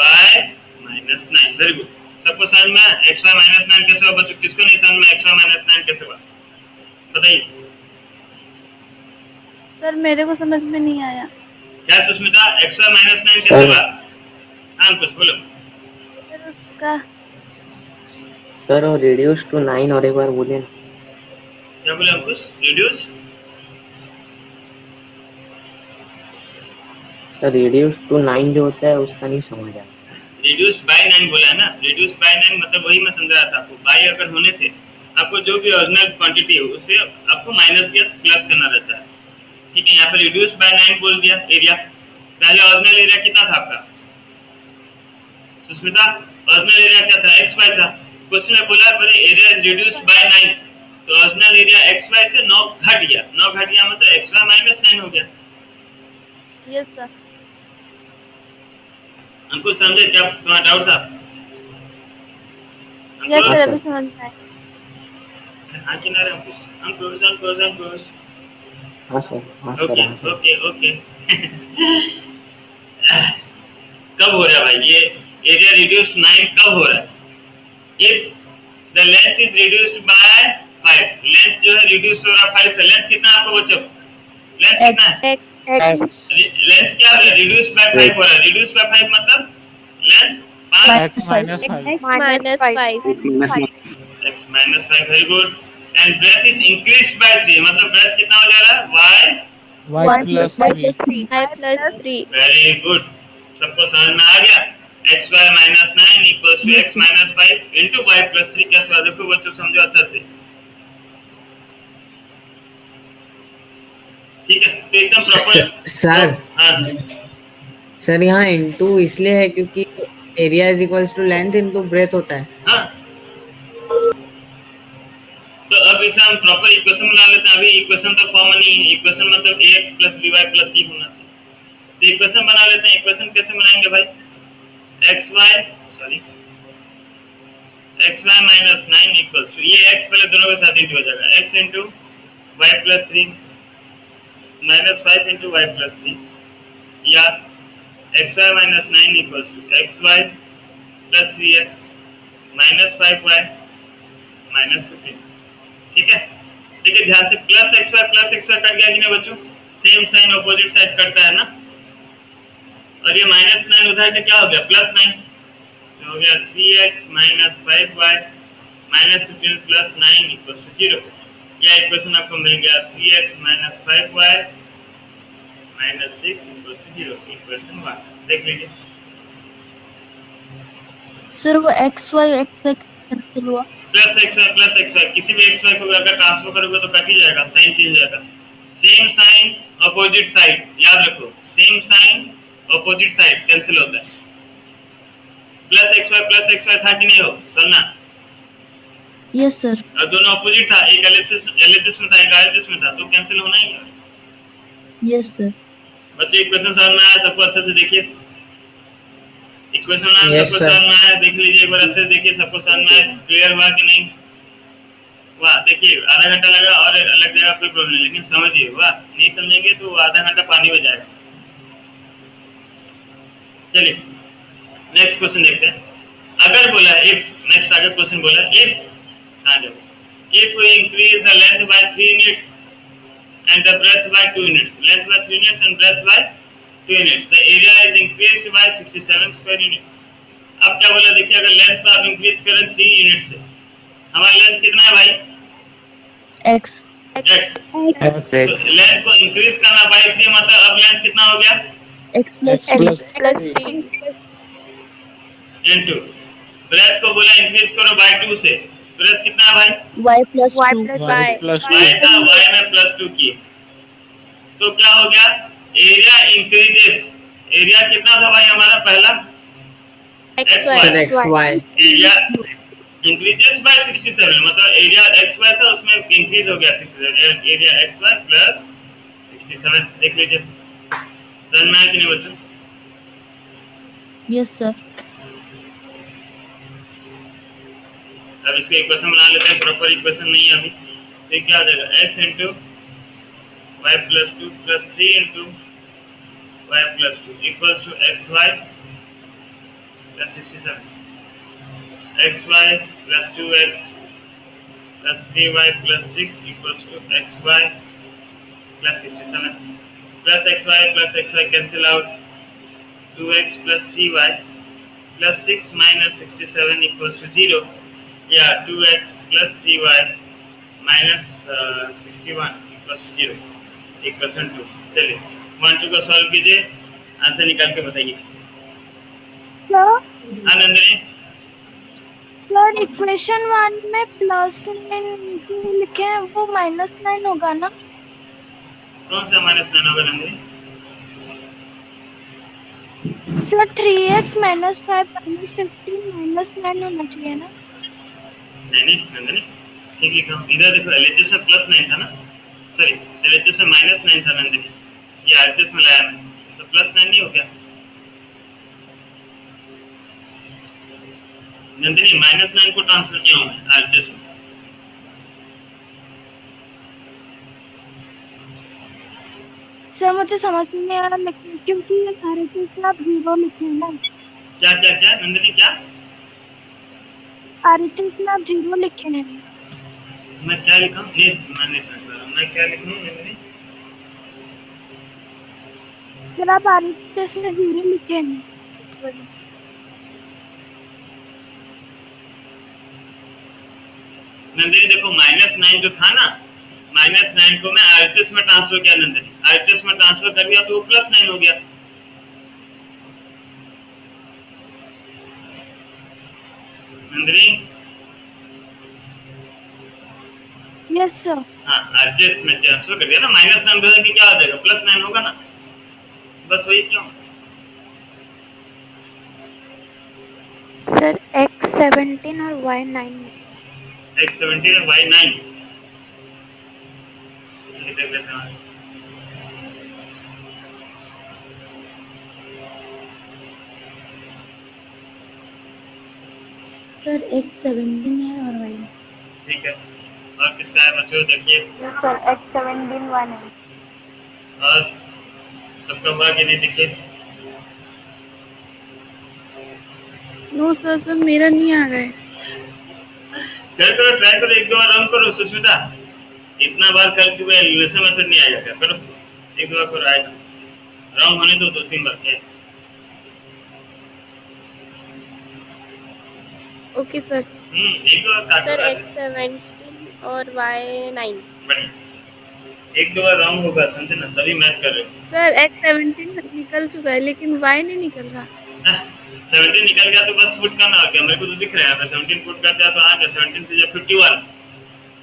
minus 9, very good. सबको समझ में आया xy minus 9 कैसे हुआ बच्चों? किसको नहीं समझ में xy minus 9 कैसे हुआ बताइए। सर मेरे को समझ में नहीं आया। क्या सुष्मिता xy minus 9 कैसे हुआ? हाँ कुछ बोलो। सर उसका सर और रिड्यूस टू 9 और एक बार बोलिए ना। क्या बोले अंकुश? रिड्यूस रिड्यूस टू 9 जो होता है उसका नहीं समझ आया। रिड्यूस्ड बाय 9 बोला है ना, रिड्यूस्ड बाय 9 मतलब वही मैं समझा रहा था आपको। बाय अगर होने से आपको जो भी ओरिजिनल क्वांटिटी है उससे आपको माइनस या प्लस करना रहता है, ठीक है। यहाँ पे रिड्यूस्ड बाय 9 बोल दिया एरिया। पहले ओरिजिनल एरिया कितना था आपका सुष्मिता? ओरिजिनल एरिया क्या था? xy था। क्वेश्चन में बोला बोले एरिया इज रिड्यूस्ड बाय 9, तो ओरिजिनल एरिया xy से 9 घट गया। 9 घट गया मतलब xy minus 9 हो गया। Yes sir. अंकुश समझे क्या तुम्हारा डाउट था? यस अंकुश सर अभी समझ में आया। हाँ कि ना रे अंकुश? अंकुश अंकुश अंकुश हाँ सर, हाँ सर, ओके हाँ सर। Okay okay. कब हो रहा है भाई ये एरिया रिड्यूस्ड 9 कब हो रहा है? If the length is reduced bye 5, length जो है रिड्यूस हो रहा है 5 से। लेंथ कितना आपको बच्चों? लेंथ कितना है? लेंथ क्या हो रहा है? रिड्यूस बाय 5 हो रहा है। रिड्यूस बाय 5 मतलब length 5 X minus 5. x minus 5, very good. And breadth is increased by 3 मतलब ब्रेथ कितना हो जा रहा है? y Y plus 3. Very good. सबको समझ में आ गया? xy minus 9 equals to x minus 5 into y plus 3 कैसे हुआ? देखो बच्चों समझो अच्छा से, ठीक है। तो इसमें प्रॉपर सर हाँ सर यहाँ इनटू इसलिए है क्योंकि area is equals to length into breadth होता है। हाँ, तो अब इसे हम प्रॉपर इक्वेशन बना लेते हैं। अभी इक्वेशन तो फॉर्म नहीं है, इक्वेशन मतलब ax plus by plus c होना चाहिए। तो इक्वेशन बना लेते हैं। इक्वेशन कैसे बनाएंगे भाई? xy minus 9 equals to, ये x पहले दोनों के साथ इंटू हो जाएगा, x into y plus 3 minus 5 into y plus 3, या xy minus 9 equals to xy plus 3x minus 5y minus 15, ठीक है। देखिए ध्यान से, प्लस xy कट गया कि नहीं बच्चों? सेम साइन ऑपोजिट साइड करता है ना। और ये माइनस 9 उधर के क्या हो गया? प्लस 9, तो हो गया 3x minus 5y minus 15 plus 9 equals to 0। यह इक्वेशन आपको मिल गया 3x minus 5y minus 6 equals to 0, equation 1। देख लीजिए सर वो XY कैंसिल हुआ। प्लस xy किसी भी xy को अगर ट्रांसफर करोगे तो कट ही जाएगा, साइन चेंज हो जाएगा। सेम साइन अपोजिट साइड, याद रखो, same sign opposite side cancel होता है। प्लस xy था कि नहीं हो सुनना? Yes sir. और दोनों अपोजिट था, एक LHS में था एक RHS में था, तो कैंसिल होना ही है। Yes sir. बच्चे इक्वेशन समझ में आया सबको? अच्छे से देखिए इक्वेशन सबको समझ में आया? देख लीजिए एक बार अच्छे से देखिए, सबको समझ में आया? क्लियर हुआ कि नहीं? वाह, देखिए आधा घंटा लगा और अलग जगह कोई प्रॉब्लम नहीं, लेकिन समझिए। वाह, नहीं समझेंगे तो आधा घंटा पानी में जाएगा। चलिए नेक्स्ट क्वेश्चन देखते हैं। अगर बोला इफ, नेक्स्ट आगे क्वेश्चन बोला if we increase the length by 3 units and the breadth by 2 units, length by 3 units and breadth by 2 units, the area is increased by 67 square units। अब क्या बोला देखिए, अगर लेंथ को आप इंक्रीज करें 3 यूनिट से, हमारा लेंथ कितना है भाई? X तो लेंथ को इंक्रीज करना बाय 3 मतलब अब लेंथ कितना हो गया? X plus इनटू ब्रेथ को बोला इंक्रीज करो बाय 2 से, ब्रेथ कितना है भाई? Y plus 2 Y plus 2. y था, y में प्लस 2 किए तो क्या हो गया? Area increases. एरिया कितना था भाई हमारा पहला? xy एरिया इंक्रीजेस बाय 67 मतलब एरिया xy था उसमें इंक्रीज हो गया 67, एरिया xy प्लस 67। देख लीजिए समझ में आया कि नहीं बच्चों? Yes sir. अब इसको इक्वेशन बना लेते हैं, प्रॉपर इक्वेशन नहीं है अभी। तो ये क्या आ जाएगा, x into y plus 2 plus 3 into y plus 2 equals to x y plus 67, x y plus 2x plus 3y plus 6 equals to x y plus 67 plus x y cancel out, 2x plus 3y plus 6 minus 67 equals to 0, या 2x plus 3y minus 61 equals to 0, equation 2। चलिए 1 2 को सॉल्व कीजिए, आंसर निकाल के बताइए। हाँ नंदिनी, सर इक्वेशन 1 में +9 लिखे हैं, वो -9 होगा ना? कौन सा -9 होगा नंदिनी? सर 3x -5 -15 -9 होना चाहिए ना? नहीं नंदिनी, ठीक लिखा हूँ। इधर देखो, एलएचएस में +9 था ना, सॉरी एलएचएस में -9 था नंदिनी, ये आरएचएस में लाया मैं, तो +9 नहीं हो गया नंदिनी? -9 को ट्रांसफर किया हूँ मैं आरएचएस में। सर मुझे समझ नहीं आ रहा, लेकिन क्योंकि आरएचएस में आप 0 लिखे हैं ना। क्या क्या क्या नंदिनी, क्या आरएचएस में आप 0 लिखे हैं। मैं क्या लिखा हूँ? मैं नहीं समझ पा रहा, मैं क्या लिखा हूँ नंदिनी? सर आप आरएचएस में 0 लिखे हैं। नंदिनी देखो, -9 जो था ना, -9 को मैं आरएचएस में ट्रांसफर किया नंदिनी, आरएचएस में ट्रांसफर कर दिया तो वो +9 हो गया। Nandini yes sir. हाँ, आरएचएस में ट्रांसफर कर दिया ना, -9 बदल के क्या आ जाएगा, +9 होगा ना, बस वही क्यों। सर x17 और y9। x17 और y9 ये देख लेते हैं। सर x17 है और y9। ठीक है, और किसका है बच्चों, देखिए सर x17 1 है। और सबका हुआ कि नहीं, देखिए। नो सर मेरा नहीं आ रहा है। करो ट्राई करो, एक दो बार रन करो सुष्मिता, इतना बार कर चुके हैं, एलिमिनेशन मेथड नहीं आएगा क्या, करो एक दो बार करो, आएगा। राउंड होने दो 2-3 बार के। Okay sir. एक दो बार काटो सर x17 और y9। बढ़िया, एक दो बार राउंड होगा, समझे ना, तभी मैच कर रहे हो। सर x17 निकल चुका है लेकिन y नहीं निकल रहा। 17 निकल गया तो बस पुट करना, आ गया मेरे को तो दिख रहा है, मैं 17 पुट कर दिया तो आ गया। 17 से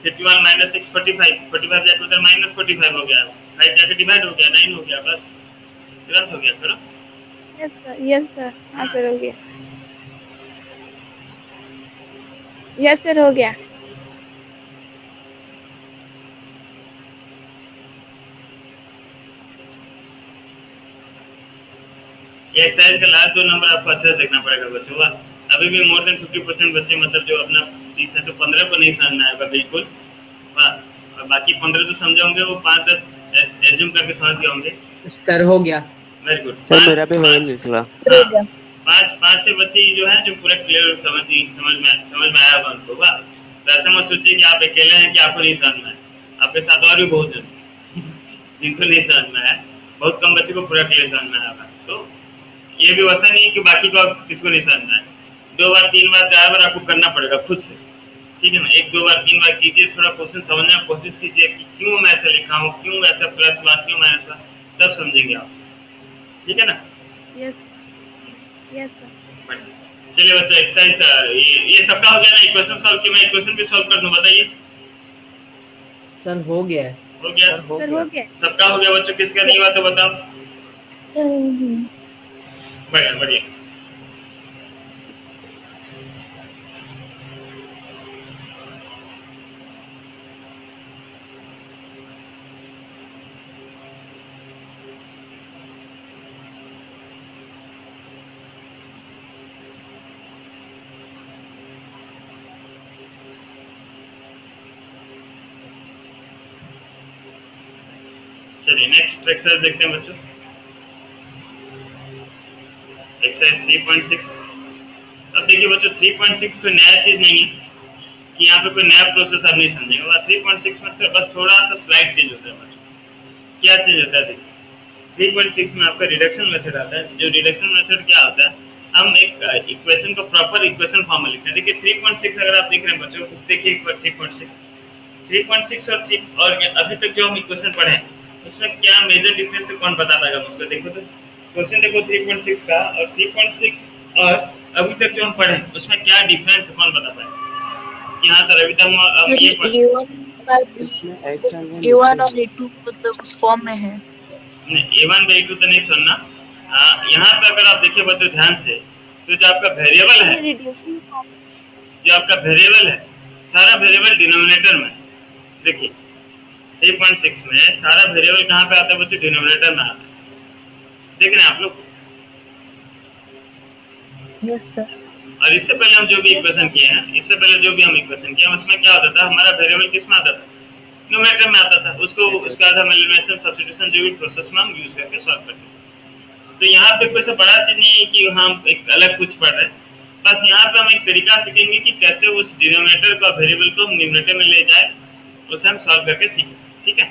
51 माइनस 6 45 जाके उधर -45 हो गया, 5 जाके डिवाइड हो गया, 9 हो गया, बस तुरंत हो गया। करो। यस सर हाँ सर हो गया। यस सर हो गया। ये एक्सरसाइज का लास्ट 2 नंबर आपको अच्छे से देखना पड़ेगा बच्चों। वाह, अभी भी मोर देन 50% बच्चे मतलब जो अपना 30 है तो 15 को नहीं समझना है बिल्कुल। वाह, और बाकी 15 जो समझे होंगे वो 5-10 एज्यूम करके समझ गए होंगे। सर हो गया। वेरी गुड सर मेरा भी वही निकला। पांच छह बच्चे जो हैं जो पूरा क्लियर समझ में आया होगा उनको। वाह, तो ऐसा मत सोचिए कि आप अकेले हैं कि आपको नहीं समझ में आया, आपके साथ और भी बहुत जन जिनको नहीं समझ में आया, बहुत कम बच्चे को पूरा क्लियर समझ में आया होगा। तो ये भी वैसा नहीं कि बाकी को आप किसको नहीं समझ में आए, 2 बार 3 बार 4 बार आपको करना पड़ेगा खुद से, ठीक है ना। 1 2 बार 3 बार कीजिए, थोड़ा क्वेश्चन समझने की कोशिश कीजिए कि क्यों मैं ऐसा लिखा हूँ, क्यों ऐसा प्लस हुआ, क्यों माइनस हुआ, तब समझेंगे आप, ठीक है ना। Yes sir. चलिए बच्चों, एक्सरसाइज ये सबका हो गया ना, इक्वेशन सॉल्व किया, मैं इक्वेशन भी सॉल्व कर दूं, बताइए। सर हो गया है। हो गया, सर हो गया। सबका हो गया बच्चों, किसका नहीं हुआ तो बताओ। सर बढ़िया बढ़िया। चलिए नेक्स्ट एक्सरसाइज देखते हैं बच्चों। एक्सरसाइज 3.6। अब देखिए बच्चों 3.6 कोई नया चीज नहीं है कि यहाँ पे कोई नया प्रोसेस आप नहीं समझेंगे। 3.6 में तो बस थोड़ा सा स्लाइड चेंज होता है बच्चों। क्या चेंज होता है देखिए 3.6 में आपका रिडक्शन मेथड आता है। जो रिडक्शन मेथड क्या होता है, हम एक इक्वेशन को प्रॉपर इक्वेशन फॉर्म में लिखते हैं। देखिए 3.6 अगर आप देख रहे हैं बच्चों, देखिए एक बार 3.6 और 3 और अभी तक जो हम इक्वेशन पढ़े हैं उसमें क्या मेजर डिफरेंस है कौन बता पाएगा मुझको? देखो तो क्वेश्चन देखो 3.6 का और 3.6 और अभी तक जो हम पढ़े उसमें क्या डिफरेंस है कौन बता पाएगा? कि हाँ सर अभी तक हम ये A1 और A2 तो सब उस फॉर्म में है। A1 by A2 तो नहीं सुनना। यहाँ पे अगर आप देखिए बच्चों ध्यान से, तो जो आपका वेरिएबल है, जो आपका वेरिएबल है, सारा वेरिएबल डिनोमिनेटर में। देखिए 3.6 में सारा वेरिएबल कहाँ पे आता है बच्चों? डिनोमिनेटर में आता है। देख रहे हैं आप लोग? Yes sir. और इससे पहले हम जो भी इक्वेशन किए हैं, इससे पहले जो भी हम इक्वेशन किए हैं उसमें क्या होता था, हमारा वेरिएबल किस में आता था? न्यूमरेटर में आता था। उसको उसका आधा एलिमिनेशन सब्स्टिट्यूशन जो भी प्रोसेस में हम यूज करके सॉल्व करते थे। तो यहाँ पे कोई सा बड़ा चीज नहीं है कि हम एक अलग कुछ पढ़ रहे हैं। बस यहाँ पे हम एक तरीका सीखेंगे कि कैसे उस डिनोमिनेटर का वेरिएबल को हम न्यूमरेटर में ले जाए, उसे हम सॉल्व करके सीखें। ठीक है,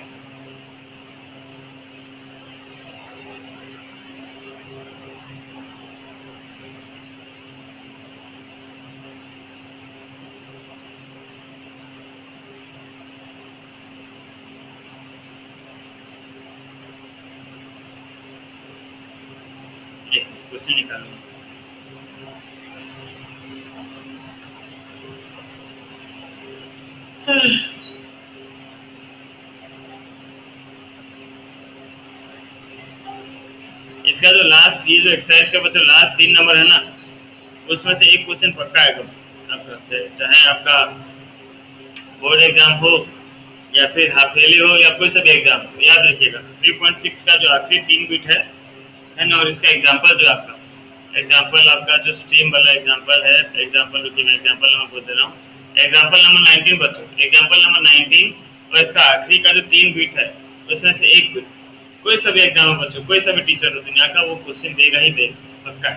क्वेश्चन निकालूंगा। इसका जो लास्ट ये जो एक्सरसाइज का बच्चों लास्ट 3 नंबर है ना, उसमें से एक क्वेश्चन पक्का आएगा आपका, चाहे आपका बोर्ड एग्जाम हो या फिर हाफ ईयरली हो या कोई सा भी एग्जाम हो। याद रखिएगा 3.6 का जो आखिरी 3 बिट है ना, और इसका एग्जाम्पल जो आपका एग्जाम्पल आपका जो स्ट्रीम वाला एग्जाम्पल है, एग्जाम्पल रुकिए मैं एग्जाम्पल नंबर बोल दे रहा हूँ। एग्जाम्पल नंबर 19 बच्चों, एग्जाम्पल नंबर 19 और इसका आखिरी का जो 3 बिट है उसमें से एक बिट कोई सा भी एग्जाम हो बच्चों, कोई सा भी टीचर हो दुनिया का, वो क्वेश्चन देगा ही देगा पक्का।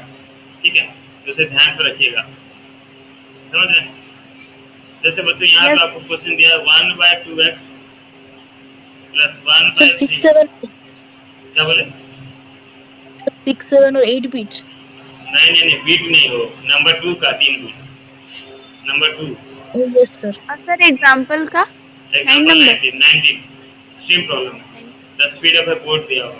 ठीक है, तो उसे ध्यान पर रखिएगा, समझ रहे हैं? जैसे बच्चों यहाँ पे आपको क्वेश्चन दिया 1/2x प्लस 1/3। क्या बोले? 6, 7 और 8 बीट। नहीं बीट नहीं हो, नंबर 2 का 3 beat, number 2। Yes sir. Sir example का example 19 stream problem, the speed of a boat दिया हुआ।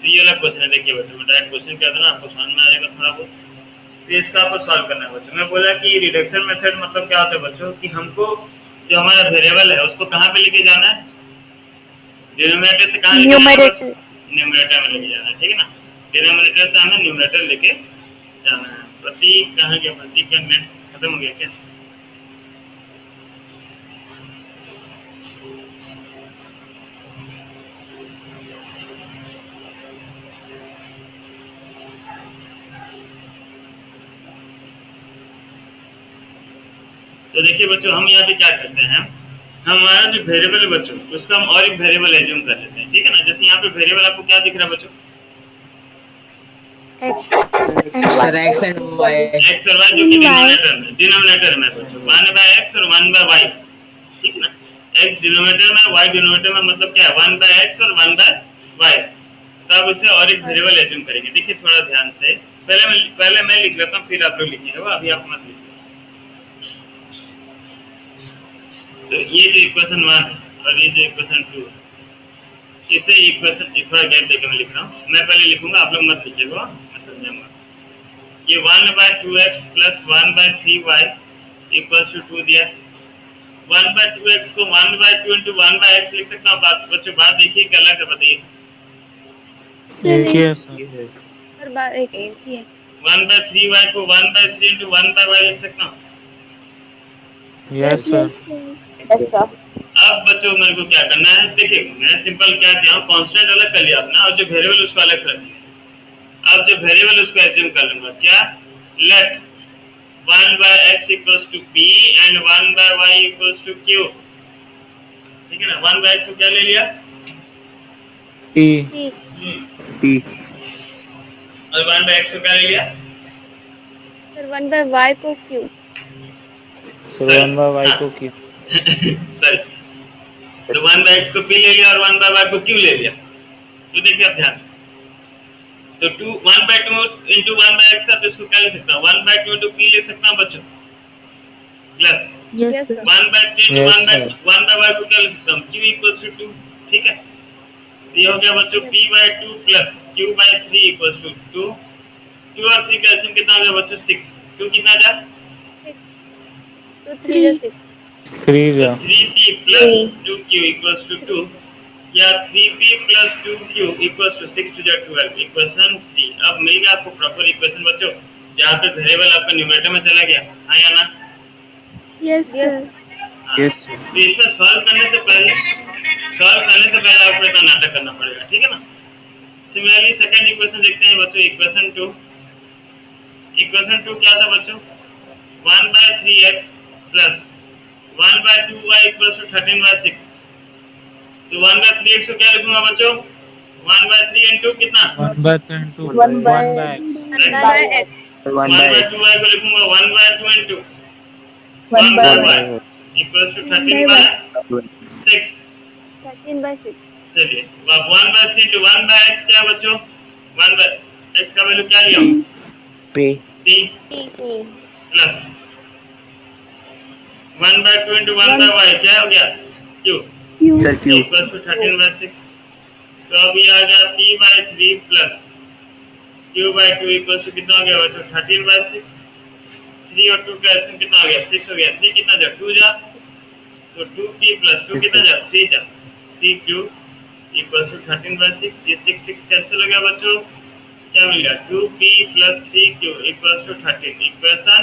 तो ये वाला क्वेश्चन है, देखिए बच्चों मैं डायरेक्ट क्वेश्चन क्या था ना, आपको समझ में आ जाएगा थोड़ा बहुत। तो इसका आपको सॉल्व करना है बच्चों। मैं बोला कि रिडक्शन मेथड मतलब क्या होता है बच्चों, कि हमको जो हमारा वेरिएबल है उसको कहाँ पे लेके जाना है? डिनोमिनेटर से कहाँ लेके जाना है? न्यूमरेटर में लेके जाना है। ठीक है ना, डिनोमिनेटर से हमें न्यूमरेटर लेके जाना है। प्रतीक कहाँ गया? प्रतीक का नेट खत्म हो गया क्या? तो देखिए बच्चों हम यहाँ पे क्या करते हैं, हमारा जो वेरिएबल है बच्चों उसका हम और एक वेरिएबल एज्यूम कर लेते हैं। ठीक है ना, जैसे यहाँ पे वेरिएबल आपको क्या दिख रहा है बच्चों? Sir x and y, x और y जो कि डिनोमिनेटर में बच्चों 1/x और 1/y। ठीक है ना, x डिनोमिनेटर में, y डिनोमिनेटर में, मतलब क्या है 1/x और 1/y। तो अब इसे और एक वेरिएबल एज्यूम करेंगे। देखिए थोड़ा ध्यान से, पहले मैं लिख लेता हूँ फिर आप लोग लिखिएगा, अभी आप मत लिखिए। तो ये जो इक्वेशन 1 और ये जो इक्वेशन 2, इसे इक्वेशन थोड़ा गैप देकर मैं लिख रहा हूँ। मैं पहले लिखूंगा, आप लोग मत लिखिएगा, मैं समझाऊंगा। ये 1/2x plus 1/3y equals to 2 दिया। 1/2x को 1/2 into 1/x लिख सकता हूँ। बात बच्चों बात देखिए क्या अलग है, बताइए। सर बात एक ही है। 1/3y को 1/3 into 1/y लिख सकता हूँ। Yes sir. अब बच्चों मेरे को क्या करना है, देखिए मैं सिंपल क्या किया हूँ, कांस्टेंट अलग कर लिया अपना और जो वेरिएबल उसको अलग से रख लिया। अब जो वेरिएबल उसको एज्यूम कर लूंगा क्या, late 1 by x equals to p and 1 by y equals to q, ठीक है ना। 1 by x को क्या ले लिया, P P और 1 by x को क्या ले लिया, सर 1 by y को Q। सर 1 by y को Q। सॉरी, तो 1 by x को p ले लिया और 1 by y को q ले लिया। तो देखिए आप ध्यान से, तो 1 by 2 into 1 by x था, तो इसको क्या ले सकता हूँ, 1 by 2 into p ले सकता हूँ बच्चों, plus Yes, Yes, sir. sir. 1 by 3 into Yes, 1 by sir. 1 by y को क्या ले सकता हूँ, q equals to 2, ठीक है। तो ये हो गया बच्चों p by 2 plus q by 3 equals to 2। 2 और 3 का एलसीएम कितना हो गया बच्चों, 6। 2 कितना जा, तो 3 is 6। 3 तो जा 3p plus 2q equals to 2 या 3p plus 2q equals to 6 to the 12, equation 3। अब मिल गया आपको प्रॉपर इक्वेशन बच्चों, जहाँ पे वेरिएबल आपका न्यूमरेटर में चला गया, हाँ या ना। Yes, sir. हाँ। तो इसमें सॉल्व करने से पहले आपको इतना नाटक करना पड़ेगा, ठीक है ना। सिमिलरली सेकंड इक्वेशन देखते हैं बच्चों, इक्वेशन 2 क्या था बच्चों, 1 by 3x plus 1 by 2y equals to 13 by 6। तो 1 by 3x को क्या लिखूंगा बच्चों, 1 by 3 into कितना, 1 by 3 into 1 by 1 by x 1 by x। 1 by 2y को लिखूंगा 1 by 2 into 1 by y equals to 13 by 6। 13 by 6। चलिए अब 1 by 3 into 1 by x क्या है बच्चों, 1 by x का वैल्यू क्या लिया, P p P plus 1 by 2 into 1 by y क्या हो गया, q equals to 13 by 6। तो अब ये आ गया p by 3 plus q by 2 equals to कितना हो गया बच्चों, 13 by 6। 3 और 2 का एलसीएम कितना हो गया, 6 हो गया। 3 कितना जा, 2 जा, तो 2p plus 2 कितना जा, 3 जा, 3q equals to 13 by 6। ये 6 कैंसिल हो गया बच्चों, क्या मिल गया, 2p plus 3q equals to 13, equation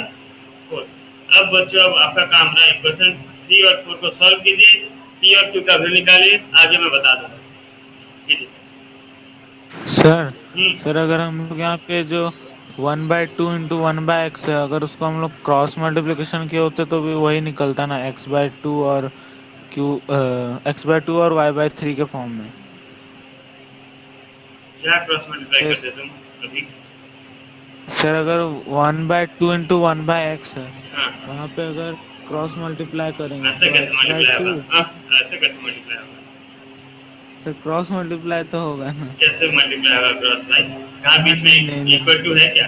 4। अब बच्चों अब आपका काम रहा इक्वेशन 3 और 4 को सॉल्व कीजिए, p और q का वैल्यू निकालिए, आगे मैं बता दूंगा। कीजिए। सर अगर हम लोग यहाँ पे जो 1 by 2 into 1 by x है, अगर उसको हम लोग क्रॉस मल्टीप्लिकेशन किए होते तो भी वही निकलता ना, x by 2 और x by 2 और y by 3 के फॉर्म में। क्या क्रॉस मल्टीप्लाई करते तुम अभी, सर अगर 1 by 2 into 1 by x है, हाँ वहाँ पे अगर क्रॉस मल्टीप्लाई करेंगे ऐसे तो कैसे x by मल्टीप्लाई 2, होगा, हाँ ऐसे कैसे मल्टीप्लाई होगा, सर क्रॉस मल्टीप्लाई तो होगा ना। कैसे मल्टीप्लाई होगा क्रॉस भाई, कहाँ बीच में नहीं। इक्वल टू है क्या।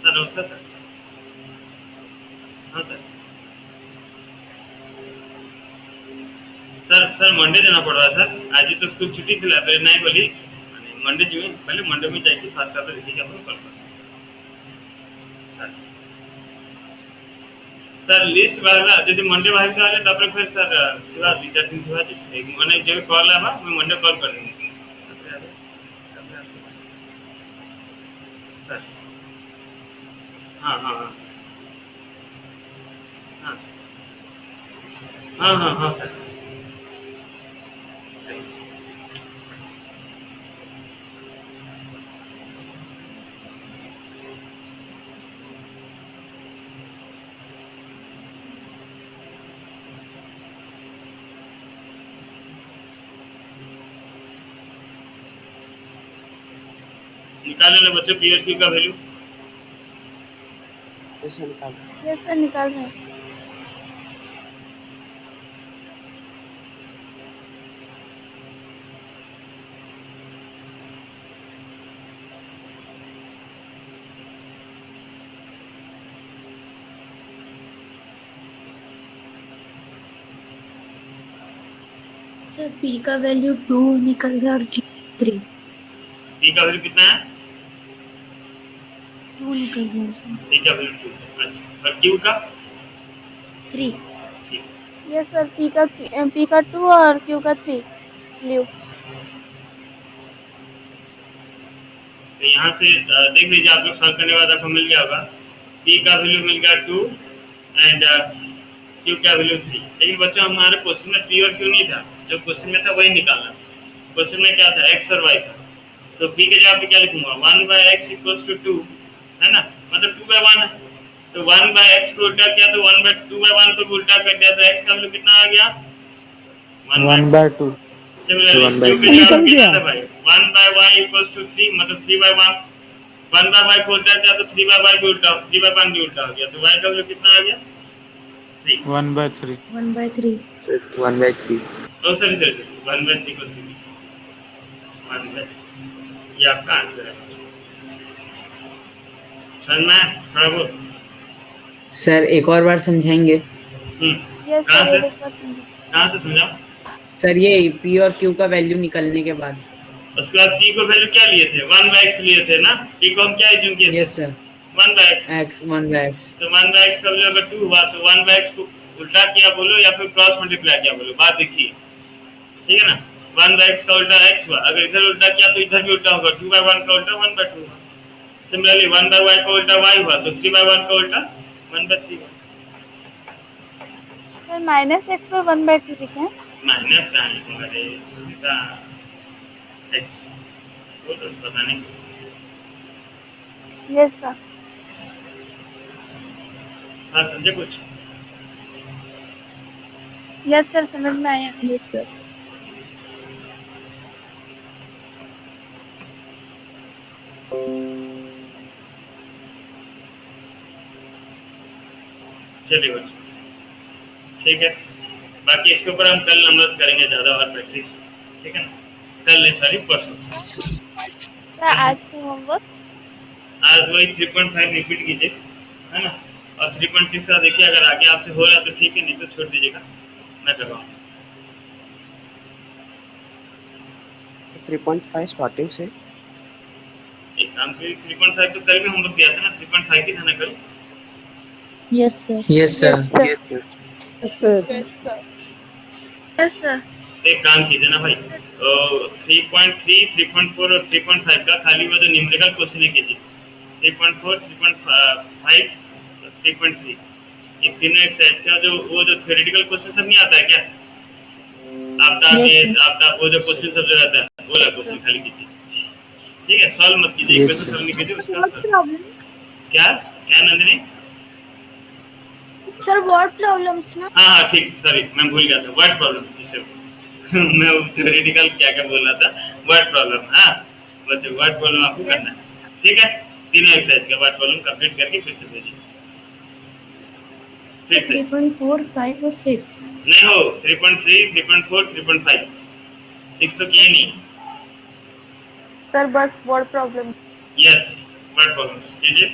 सर नमस्कार सर, हाँ सर सर मंडे जाना पड़ रहा है सर, आज ही तो स्कूल छुट्टी थी, लाइब्रेरी नहीं बोली, मंडे जी में पहले मंडे में जाएगी फास्ट आप देखिए क्या कॉल कर सर। सर लिस्ट बाहर यदि मंडे बाहर का आले तापर फिर सर थोड़ा 2-4 दिन थोड़ा जी माने जो कॉल है मैं मंडे कॉल कर दूंगी सर। हाँ हाँ हाँ सर, हाँ सर, हाँ हाँ हाँ सर, निकाल लेना बच्चों पी और क्यू का वैल्यू। यस सर निकाल रहे हैं। सर P का वैल्यू 2 निकल रहा और Q 3। पी का वैल्यू कितना है, 2 निकल रहा है सर। पी का वैल्यू 2, अच्छा और क्यू का 3। यस सर P का 2 और Q का 3 लियो। तो यहाँ से देख लीजिए, आप लोग सॉल्व करने के बाद आपको मिल गया होगा p का वैल्यू मिल गया 2 एंड q का वैल्यू 3। लेकिन बच्चों हमारे क्वेश्चन में p और q नहीं था, जो क्वेश्चन में था वही निकालना। क्वेश्चन में क्या था, x और y था, तो p के जगह पे क्या लिखूंगा 1/x = 2 है ना, मतलब 2/1 है। तो 1/x को उल्टा किया तो 1/2/1 को भी उल्टा कर दिया तो x का वैल्यू कितना आ गया 1/2। सिमिलरली q के जगह पे कितना था भाई 1/y = 3, मतलब 3/1। 1/y को उल्टा किया तो 3/y भी उल्टा, 3/1 भी उल्टा हो गया, तो y का वैल्यू कितना आ गया 3। 1/3। 1/3। 1/3। ओ सॉरी 1/3 को 3 1/3, ये आपका आंसर है। समझ में थोड़ा बहुत? सर एक और बार समझाएंगे? यस कहाँ से सर, एक बार समझो। कहाँ से समझा? सर ये p और q का वैल्यू निकलने के बाद। उसके बाद p को वैल्यू क्या लिए थे 1/x लिए थे ना, p को हम क्या एज्यूम किए थे yes sir, 1/x। x 1/x। तो 1/x का वैल्यू अगर 2 हुआ तो 1/x को उल्टा किया बोलो या फिर क्रॉस मल्टीप्लाई किया बोलो, बात देखिए, ठीक है ना। 1/x का उल्टा x हुआ, अगर इधर उल्टा किया तो इधर भी उल्टा होगा, 2/1 का उल्टा 1/2 हुआ। सिमिलरली 1/y का उल्टा y हुआ तो 3/1 का उल्टा 1/3 हुआ। सर -x पर 1/2 लिखे हैं। माइनस कहाँ लिखूंगा रे सीधा x, वो तो पता नहीं। Yes sir. हाँ समझे कुछ? यस सर, समझ में आया। Yes sir. चलिए बच्चों ठीक है, बाकी इसके ऊपर हम कल नंबर्स करेंगे ज्यादा और प्रैक्टिस, ठीक है ना। कल नहीं सॉरी परसों। सर आज का होमवर्क आज वही 3.5 रिपीट कीजिए, है ना, और 3.6 का देखिए, अगर आगे आपसे हो रहा तो ठीक है, नहीं तो छोड़ दीजिएगा, मैं करवाऊँ। 3.5 स्टार्टिंग से। एक काम करिए 3.5 तो कल भी हम लोग किया था ना, 3.5 ही था ना कल। Yes sir. Yes sir. Yes sir. एक काम कीजिए ना भाई, 3.3, 3.4 और 3.5 का खाली वो जो न्यूमेरिकल क्वेश्चन है कीजिए, 3.4, 3.5, 3.3, ये तीनों एक्सरसाइज का जो वो जो थ्योरेटिकल क्वेश्चन सब नहीं आता है क्या, आपका केस आपका वो जो क्वेश्चन सब जो रहता है वो वाला क्वेश्चन खाली कीजिए, ठीक है। सॉल्व मत कीजिए, इक्वेशन सॉल्व नहीं कीजिए, उसका सॉल्व। क्या क्या नंदिनी? सर वर्ड प्रॉब्लम्स ना। हाँ ठीक, सॉरी मैं भूल गया था, वर्ड प्रॉब्लम्स इसे मैं थ्योरेटिकल क्या क्या बोल रहा था, वर्ड प्रॉब्लम। हाँ बच्चों वर्ड प्रॉब्लम आपको करना है, ठीक है। तीनों एक्सरसाइज का वर्ड प्रॉब्लम कंप्लीट करके फिर से भेजिए, फिर से 3.4, 5 और 6। नहीं हो 3.3, 3.4, 3.5, 6 तो किए नहीं। सर बस word problem. Yes word problems कीजिए।